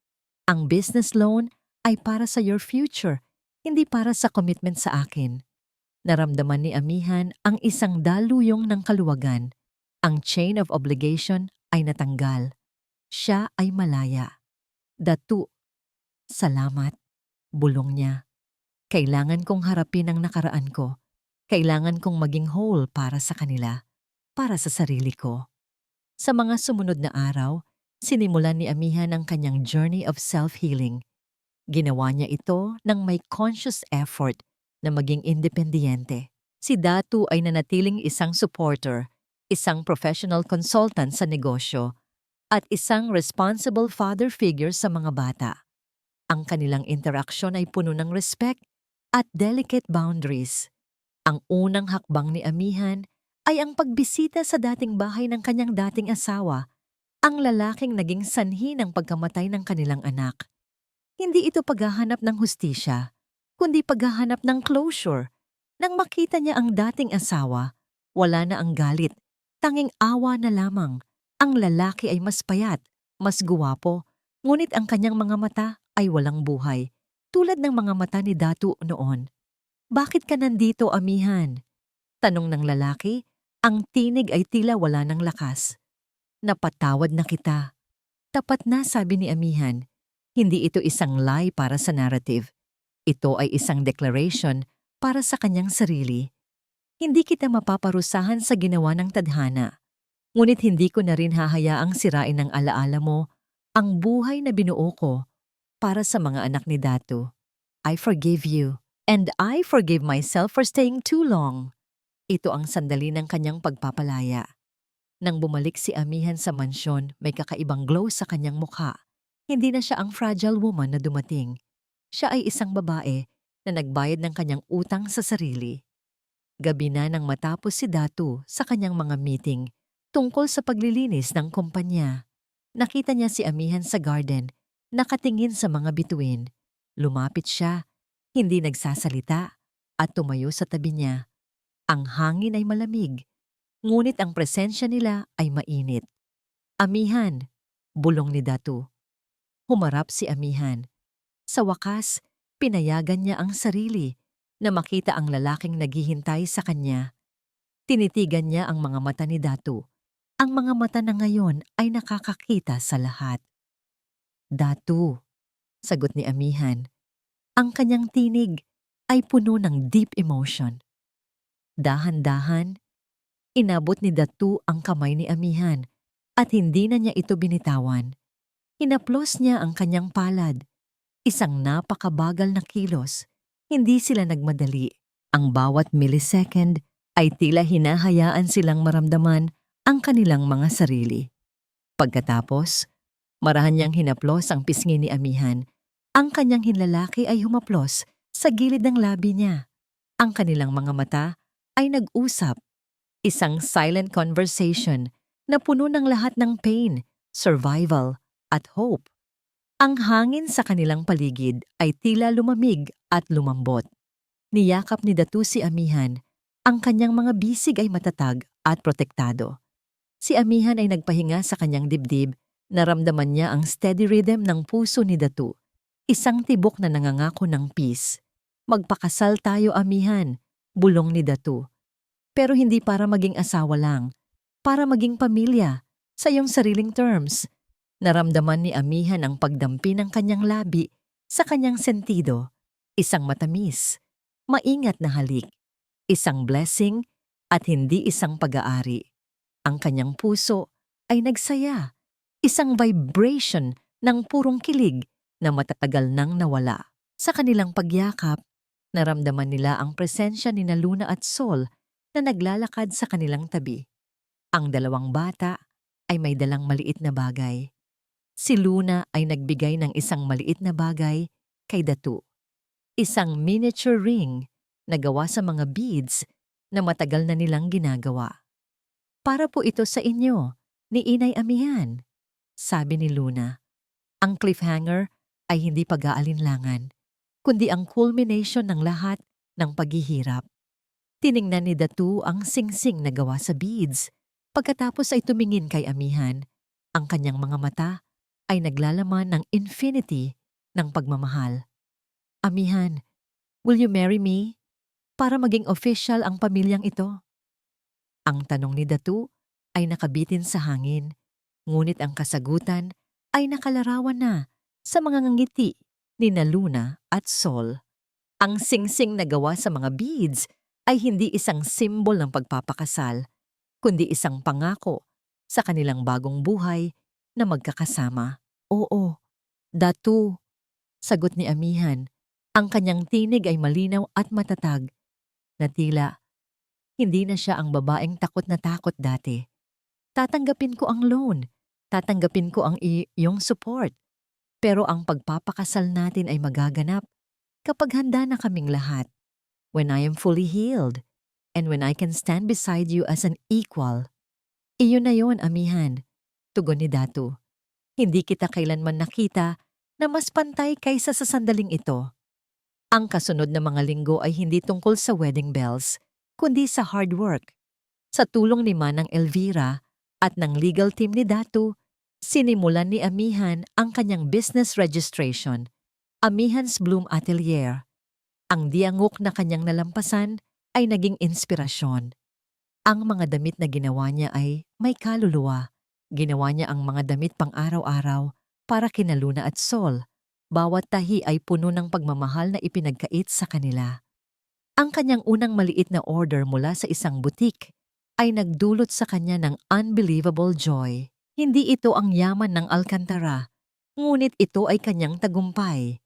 Ang business loan ay para sa your future, hindi para sa commitment sa akin. Naramdaman ni Amihan ang isang daluyong ng kaluwagan. Ang chain of obligation ay natanggal. Siya ay malaya. Datu, salamat. Bulong niya. Kailangan kong harapin ang nakaraan ko. Kailangan kong maging whole para sa kanila, para sa sarili ko. Sa mga sumunod na araw, sinimulan ni Amihan ang kanyang journey of self-healing. Ginawa niya ito ng may conscious effort na maging independyente. Si Datu ay nanatiling isang supporter, isang professional consultant sa negosyo, at isang responsible father figure sa mga bata. Ang kanilang interaksyon ay puno ng respect at delicate boundaries. Ang unang hakbang ni Amihan ay ang pagbisita sa dating bahay ng kanyang dating asawa, ang lalaking naging sanhi ng pagkamatay ng kanilang anak. Hindi ito paghahanap ng hustisya, kundi paghahanap ng closure. Nang makita niya ang dating asawa, wala na ang galit, tanging awa na lamang. Ang lalaki ay mas payat, mas guwapo, ngunit ang kanyang mga mata ay walang buhay, tulad ng mga mata ni Datu noon. Bakit ka nandito, Amihan? Tanong ng lalaki, ang tinig ay tila wala ng lakas. Napatawad na kita. Tapat na, sabi ni Amihan. Hindi ito isang lie para sa narrative. Ito ay isang declaration para sa kanyang sarili. Hindi kita mapaparusahan sa ginawa ng tadhana. Ngunit hindi ko na rin hahayaang sirain ng alaala mo ang buhay na binuo ko para sa mga anak ni Datu. I forgive you, and I forgive myself for staying too long. Ito ang sandali ng kanyang pagpapalaya. Nang bumalik si Amihan sa mansyon, may kakaibang glow sa kanyang mukha. Hindi na siya ang fragile woman na dumating. Siya ay isang babae na nagbayad ng kanyang utang sa sarili. Gabi na nang matapos si Datu sa kanyang mga meeting tungkol sa paglilinis ng kumpanya. Nakita niya si Amihan sa garden, nakatingin sa mga bituin. Lumapit siya, hindi nagsasalita, at tumayo sa tabi niya. Ang hangin ay malamig, ngunit ang presensya nila ay mainit. Amihan, bulong ni Datu. Humarap si Amihan. Sa wakas, pinayagan niya ang sarili na makita ang lalaking naghihintay sa kanya. Tinitigan niya ang mga mata ni Datu. Ang mga mata na ngayon ay nakakakita sa lahat. Datu, sagot ni Amihan. Ang kanyang tinig ay puno ng deep emotion. Dahan-dahan, inabot ni Datu ang kamay ni Amihan at hindi na niya ito binitawan. Hinaplos niya ang kanyang palad. Isang napakabagal na kilos. Hindi sila nagmadali. Ang bawat millisecond ay tila hinahayaan silang maramdaman ang kanilang mga sarili. Pagkatapos, marahan niyang hinaplos ang pisngi ni Amihan. Ang kanyang hinlalaki ay humaplos sa gilid ng labi niya. Ang kanilang mga mata ay nag-usap. Isang silent conversation na puno ng lahat ng pain, survival, at hope. Ang hangin sa kanilang paligid ay tila lumamig at lumambot. Niyakap ni Datu si Amihan. Ang kanyang mga bisig ay matatag at protektado. Si Amihan ay nagpahinga sa kanyang dibdib. Naramdaman niya ang steady rhythm ng puso ni Datu. Isang tibok na nangangako ng peace. Magpakasal tayo, Amihan, bulong ni Datu. Pero hindi para maging asawa lang. Para maging pamilya, sa iyong sariling terms. Naramdaman ni Amihan ang pagdampi ng kanyang labi sa kanyang sentido. Isang matamis, maingat na halik, isang blessing at hindi isang pag-aari. Ang kanyang puso ay nagsaya, isang vibration ng purong kilig na matatagal nang nawala. Sa kanilang pagyakap, naramdaman nila ang presensya ni na Luna at Sol na naglalakad sa kanilang tabi. Ang dalawang bata ay may dalang maliit na bagay. Si Luna ay nagbigay ng isang maliit na bagay kay Datu. Isang miniature ring na gawa sa mga beads na matagal na nilang ginagawa. Para po ito sa inyo, ni Inay Amihan, sabi ni Luna. Ang cliffhanger ay hindi pag-aalinlangan, kundi ang culmination ng lahat ng paghihirap. Tiningnan ni Datu ang singsing na gawa sa beads. Pagkatapos ay tumingin kay Amihan. Ang kanyang mga mata ay naglalaman ng infinity ng pagmamahal. Amihan, will you marry me? Para maging official ang pamilyang ito. Ang tanong ni Datu ay nakabitin sa hangin, ngunit ang kasagutan ay nakalarawan na sa mga ngiti ni na Luna at Sol. Ang singsing na gawa sa mga beads ay hindi isang simbol ng pagpapakasal, kundi isang pangako sa kanilang bagong buhay na magkakasama. Oo, Datu, sagot ni Amihan. Ang kanyang tinig ay malinaw at matatag, na tila hindi na siya ang babaeng takot na takot dati. Tatanggapin ko ang loan, tatanggapin ko ang iyong support, pero ang pagpapakasal natin ay magaganap kapag handa na kaming lahat. When I am fully healed, and when I can stand beside you as an equal. Iyon na yon, Amihan, tugon ni Datu. Hindi kita kailanman nakita na mas pantay kaysa sa sandaling ito. Ang kasunod na mga linggo ay hindi tungkol sa wedding bells, kundi sa hard work. Sa tulong ni Manang Elvira at ng legal team ni Datu, sinimulan ni Amihan ang kanyang business registration, Amihan's Bloom Atelier. Ang diangok na kanyang nalampasan ay naging inspirasyon. Ang mga damit na ginawa niya ay may kaluluwa. Ginawa niya ang mga damit pang araw-araw para kina Luna at Sol. Bawat tahi ay puno ng pagmamahal na ipinagkait sa kanila. Ang kanyang unang maliit na order mula sa isang butik ay nagdulot sa kanya ng unbelievable joy. Hindi ito ang yaman ng Alcantara, ngunit ito ay kanyang tagumpay.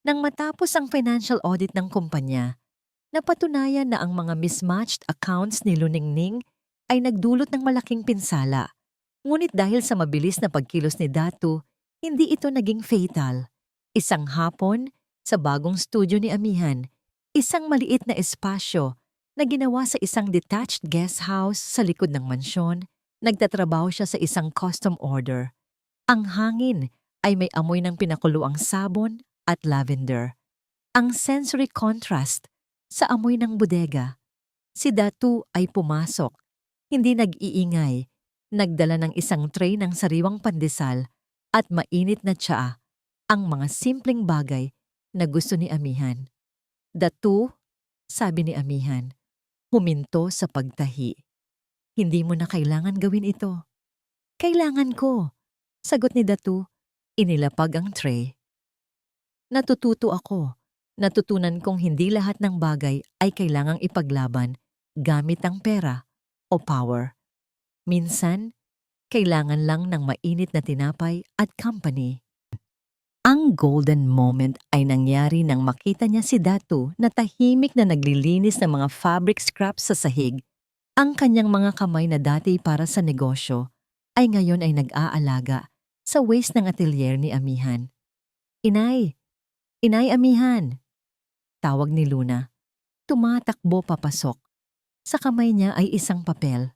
Nang matapos ang financial audit ng kumpanya, napatunayan na ang mga mismatched accounts ni Luningning ay nagdulot ng malaking pinsala. Ngunit dahil sa mabilis na pagkilos ni Datu, hindi ito naging fatal. Isang hapon, sa bagong studio ni Amihan, isang maliit na espasyo na ginawa sa isang detached guest house sa likod ng mansyon, nagtatrabaho siya sa isang custom order. Ang hangin ay may amoy ng pinakuluang sabon at lavender. Ang sensory contrast sa amoy ng bodega. Si Datu ay pumasok, hindi nag-iingay, nagdala ng isang tray ng sariwang pandesal at mainit na tsaa, ang mga simpleng bagay na gusto ni Amihan. Datu, sabi ni Amihan, huminto sa pagtahi. Hindi mo na kailangan gawin ito. Kailangan ko, sagot ni Datu, inilapag ang tray. Natututo ako. Natutunan kong hindi lahat ng bagay ay kailangang ipaglaban gamit ang pera o power. Minsan, kailangan lang ng mainit na tinapay at company. Ang golden moment ay nangyari nang makita niya si Datu na tahimik na naglilinis ng mga fabric scraps sa sahig. Ang kanyang mga kamay na dati para sa negosyo ay ngayon ay nag-aalaga sa waste ng atelier ni Amihan. Inay! Inay Amihan! Tawag ni Luna. Tumatakbo papasok. Sa kamay niya ay isang papel.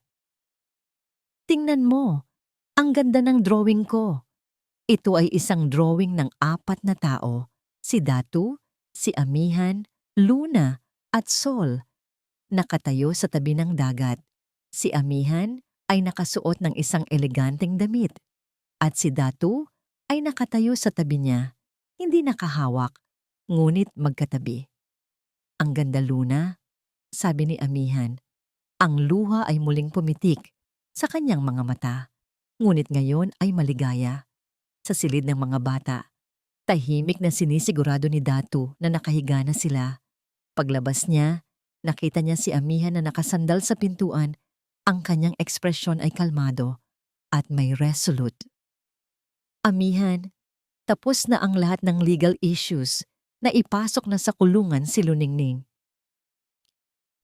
Tingnan mo! Ang ganda ng drawing ko! Ito ay isang drawing ng 4 na tao, si Datu, si Amihan, Luna at Sol. Nakatayo sa tabi ng dagat. Si Amihan ay nakasuot ng isang eleganteng damit at si Datu ay nakatayo sa tabi niya, hindi nakahawak, ngunit magkatabi. Ang ganda, Luna, sabi ni Amihan. Ang luha ay muling pumitik sa kanyang mga mata, ngunit ngayon ay maligaya. Sa silid ng mga bata, tahimik na sinisigurado ni Datu na nakahiga na sila. Paglabas niya, nakita niya si Amihan na nakasandal sa pintuan Ang kanyang ekspresyon ay kalmado at may resolute. Amihan, tapos na ang lahat ng legal issues na ipasok na sa kulungan si Luningning.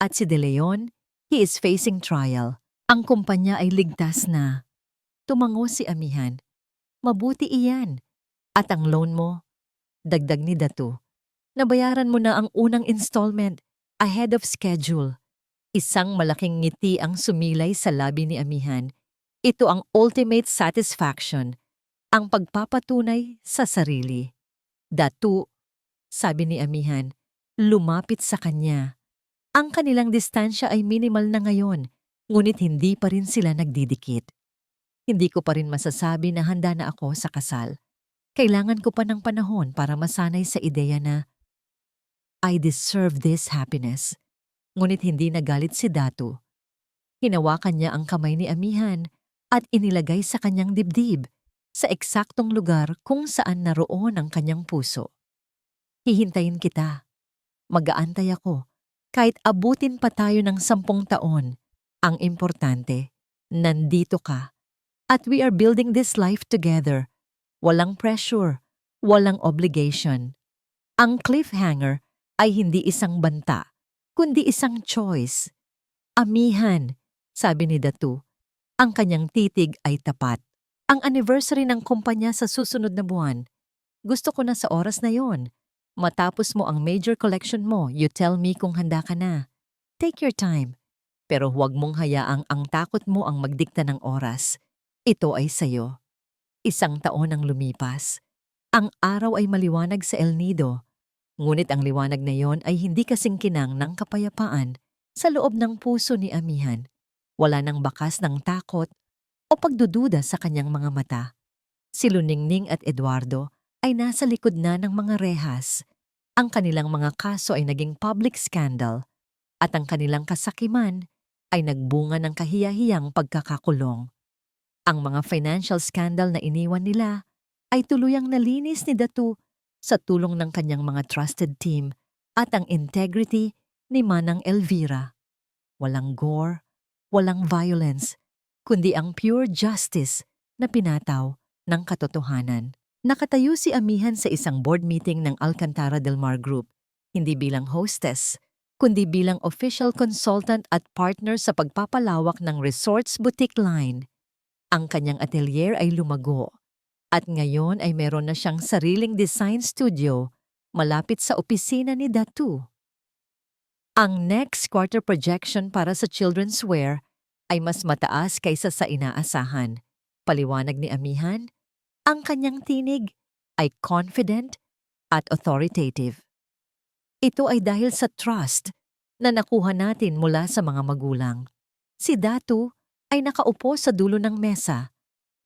At si De Leon, he is facing trial. Ang kumpanya ay ligtas na. Tumango si Amihan. Mabuti iyan. At ang loan mo, dagdag ni Datu. Nabayaran mo na ang unang installment ahead of schedule. Isang malaking ngiti ang sumilay sa labi ni Amihan. Ito ang ultimate satisfaction, ang pagpapatunay sa sarili. Datu, sabi ni Amihan, lumapit sa kanya. Ang kanilang distansya ay minimal na ngayon, ngunit hindi pa rin sila nagdidikit. Hindi ko pa rin masasabi na handa na ako sa kasal. Kailangan ko pa ng panahon para masanay sa ideya na I deserve this happiness. Ngunit hindi nagalit si Datu. Hinawakan niya ang kamay ni Amihan at inilagay sa kanyang dibdib sa eksaktong lugar kung saan naroon ang kanyang puso. Hihintayin kita. Mag-aantay ako. Kahit abutin pa tayo ng 10 taon, ang importante, nandito ka. At we are building this life together. Walang pressure, walang obligation. Ang cliffhanger ay hindi isang banta, kundi isang choice. Amihan, sabi ni Datu. Ang kanyang titig ay tapat. Ang anniversary ng kumpanya sa susunod na buwan. Gusto ko na sa oras na yon. Matapos mo ang major collection mo, you tell me kung handa ka na. Take your time. Pero huwag mong hayaang ang takot mo ang magdikta ng oras. Ito ay sayo. 1 taon ang lumipas. Ang araw ay maliwanag sa El Nido. Ngunit ang liwanag na yon ay hindi kasing kinang ng kapayapaan sa loob ng puso ni Amihan. Wala nang bakas ng takot o pagdududa sa kanyang mga mata. Si Luningning at Eduardo ay nasa likod na ng mga rehas. Ang kanilang mga kaso ay naging public scandal at ang kanilang kasakiman ay nagbunga ng kahiyahiyang pagkakakulong. Ang mga financial scandal na iniwan nila ay tuluyang nalinis ni Datu sa tulong ng kanyang mga trusted team at ang integrity ni Manang Elvira. Walang gore, walang violence, kundi ang pure justice na pinataw ng katotohanan. Nakatayo si Amihan sa isang board meeting ng Alcantara del Mar Group, hindi bilang hostess, kundi bilang official consultant at partner sa pagpapalawak ng resorts boutique line. Ang kanyang atelier ay lumago at ngayon ay meron na siyang sariling design studio malapit sa opisina ni Datu. Ang next quarter projection para sa children's wear ay mas mataas kaysa sa inaasahan. Paliwanag ni Amihan, ang kanyang tinig ay confident at authoritative. Ito ay dahil sa trust na nakuha natin mula sa mga magulang. Si Datu ay nakaupo sa dulo ng mesa.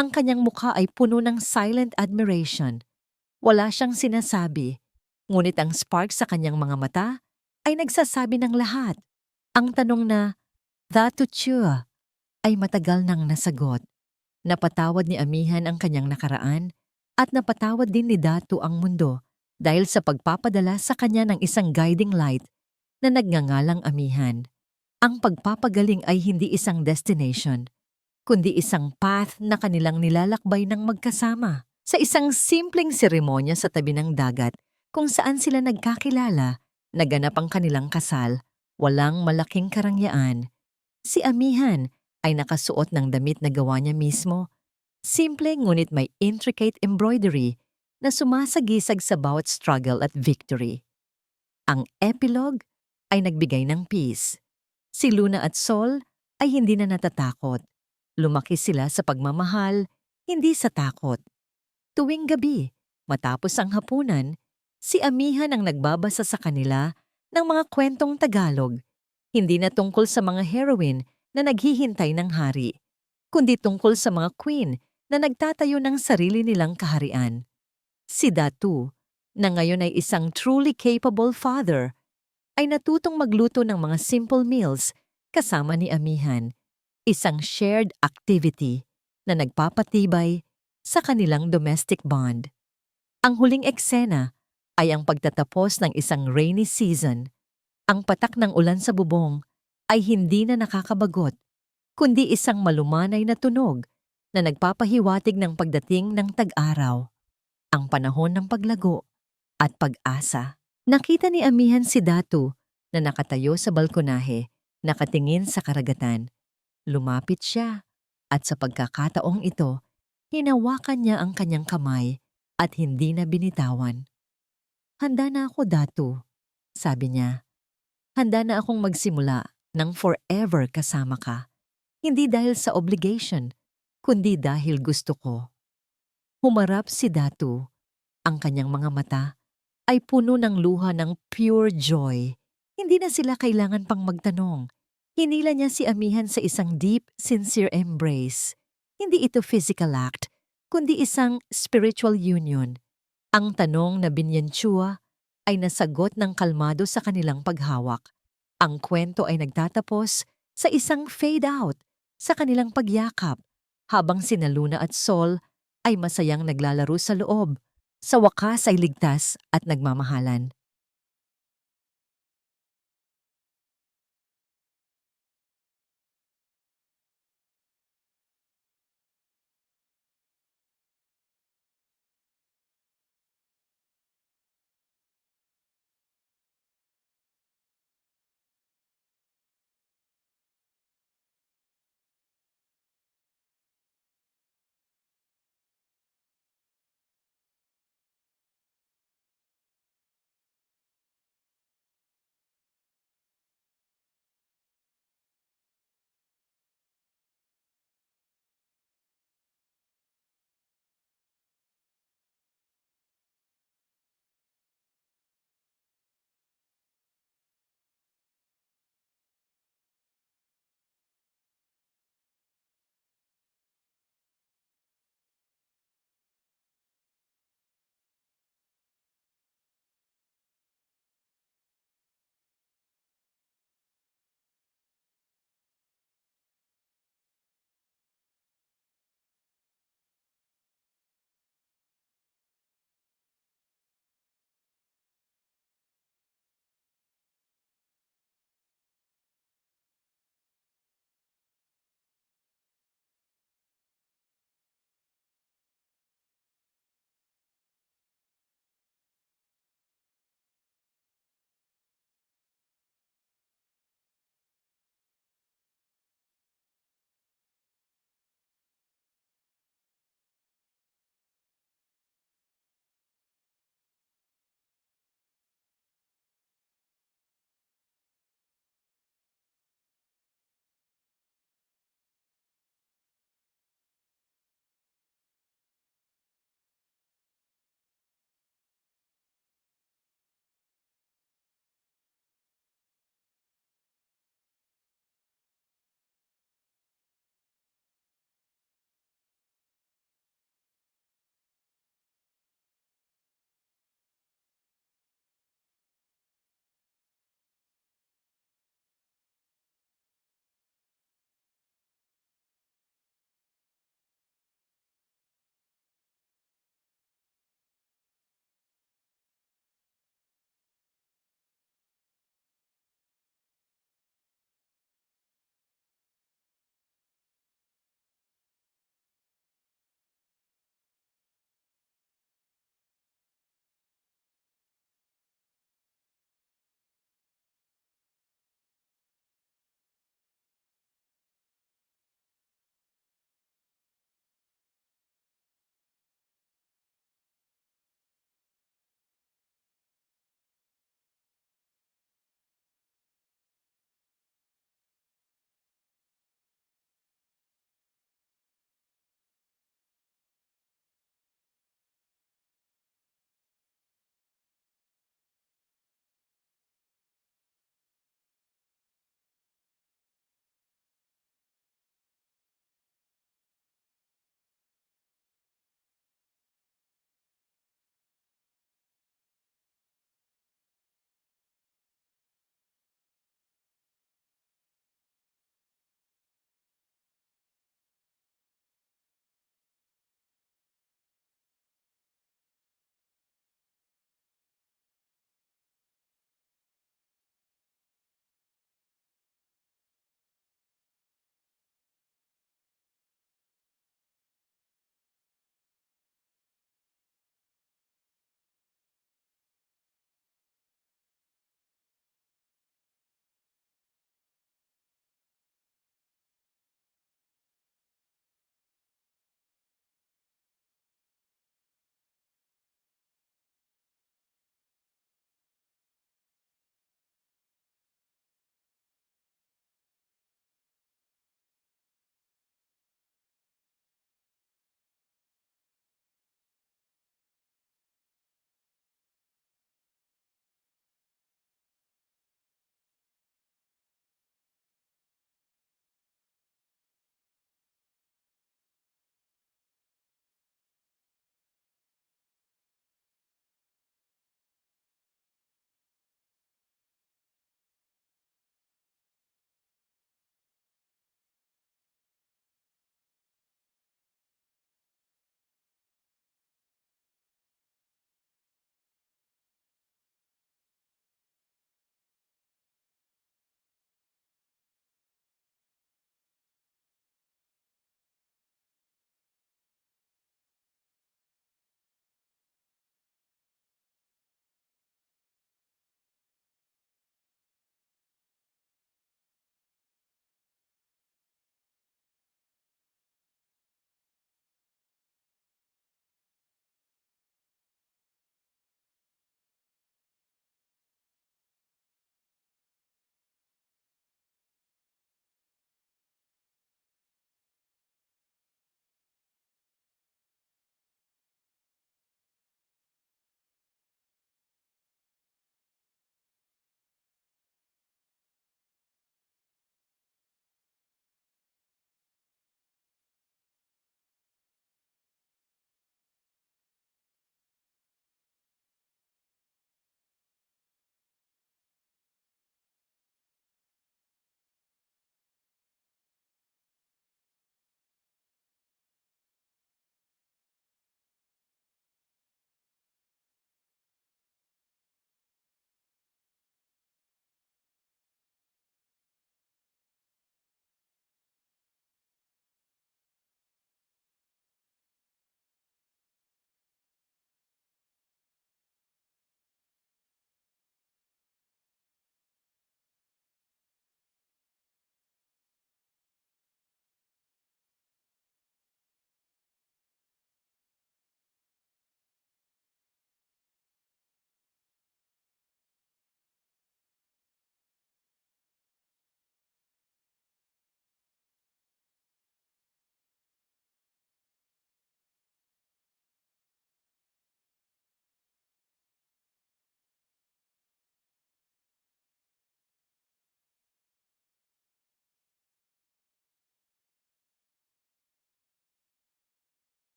Ang kanyang mukha ay puno ng silent admiration. Wala siyang sinasabi, ngunit ang spark sa kanyang mga mata ay nagsasabi ng lahat. Ang tanong na, Datu Chua, ay matagal nang nasagot. Napatawad ni Amihan ang kanyang nakaraan at napatawad din ni Datu ang mundo dahil sa pagpapadala sa kanya ng isang guiding light na nagngangalang Amihan. Ang pagpapagaling ay hindi isang destination, kundi isang path na kanilang nilalakbay ng magkasama. Sa isang simpleng seremonya sa tabi ng dagat kung saan sila nagkakilala, naganap ang kanilang kasal, walang malaking karangyaan. Si Amihan ay nakasuot ng damit na gawa niya mismo. Simple ngunit may intricate embroidery na sumasagisag sa bawat struggle at victory. Ang epilogue ay nagbigay ng peace. Si Luna at Sol ay hindi na natatakot. Lumaki sila sa pagmamahal, hindi sa takot. Tuwing gabi, matapos ang hapunan, si Amihan ang nagbabasa sa kanila ng mga kwentong Tagalog, hindi na tungkol sa mga heroine na naghihintay ng hari, kundi tungkol sa mga queen na nagtatayo ng sarili nilang kaharian. Si Datu, na ngayon ay isang truly capable father, ay natutong magluto ng mga simple meals kasama ni Amihan, isang shared activity na nagpapatibay sa kanilang domestic bond. Ang huling eksena ay ang pagtatapos ng isang rainy season. Ang patak ng ulan sa bubong ay hindi na nakakabagot, kundi isang malumanay na tunog na nagpapahiwatig ng pagdating ng tag-araw, ang panahon ng paglago at pag-asa. Nakita ni amihan si Datu na nakatayo sa balkonahe, nakatingin sa karagatan. Lumapit siya at sa pagkakataong ito, hinawakan niya ang kanyang kamay at hindi na binitawan. "Handa na ako, Datu," sabi niya. "Handa na akong magsimula ng forever kasama ka. Hindi dahil sa obligation, kundi dahil gusto ko." Humarap si Datu. Ang kanyang mga mata ay puno ng luha ng pure joy. Hindi na sila kailangan pang magtanong. Hinila niya si amihan sa isang deep, sincere embrace. Hindi ito physical act, kundi isang spiritual union. Ang tanong na binyansyua ay nasagot ng kalmado sa kanilang paghawak. Ang kwento ay nagtatapos sa isang fade out sa kanilang pagyakap, habang sina Luna at Sol ay masayang naglalaro sa loob. Sa wakas ay ligtas at nagmamahalan.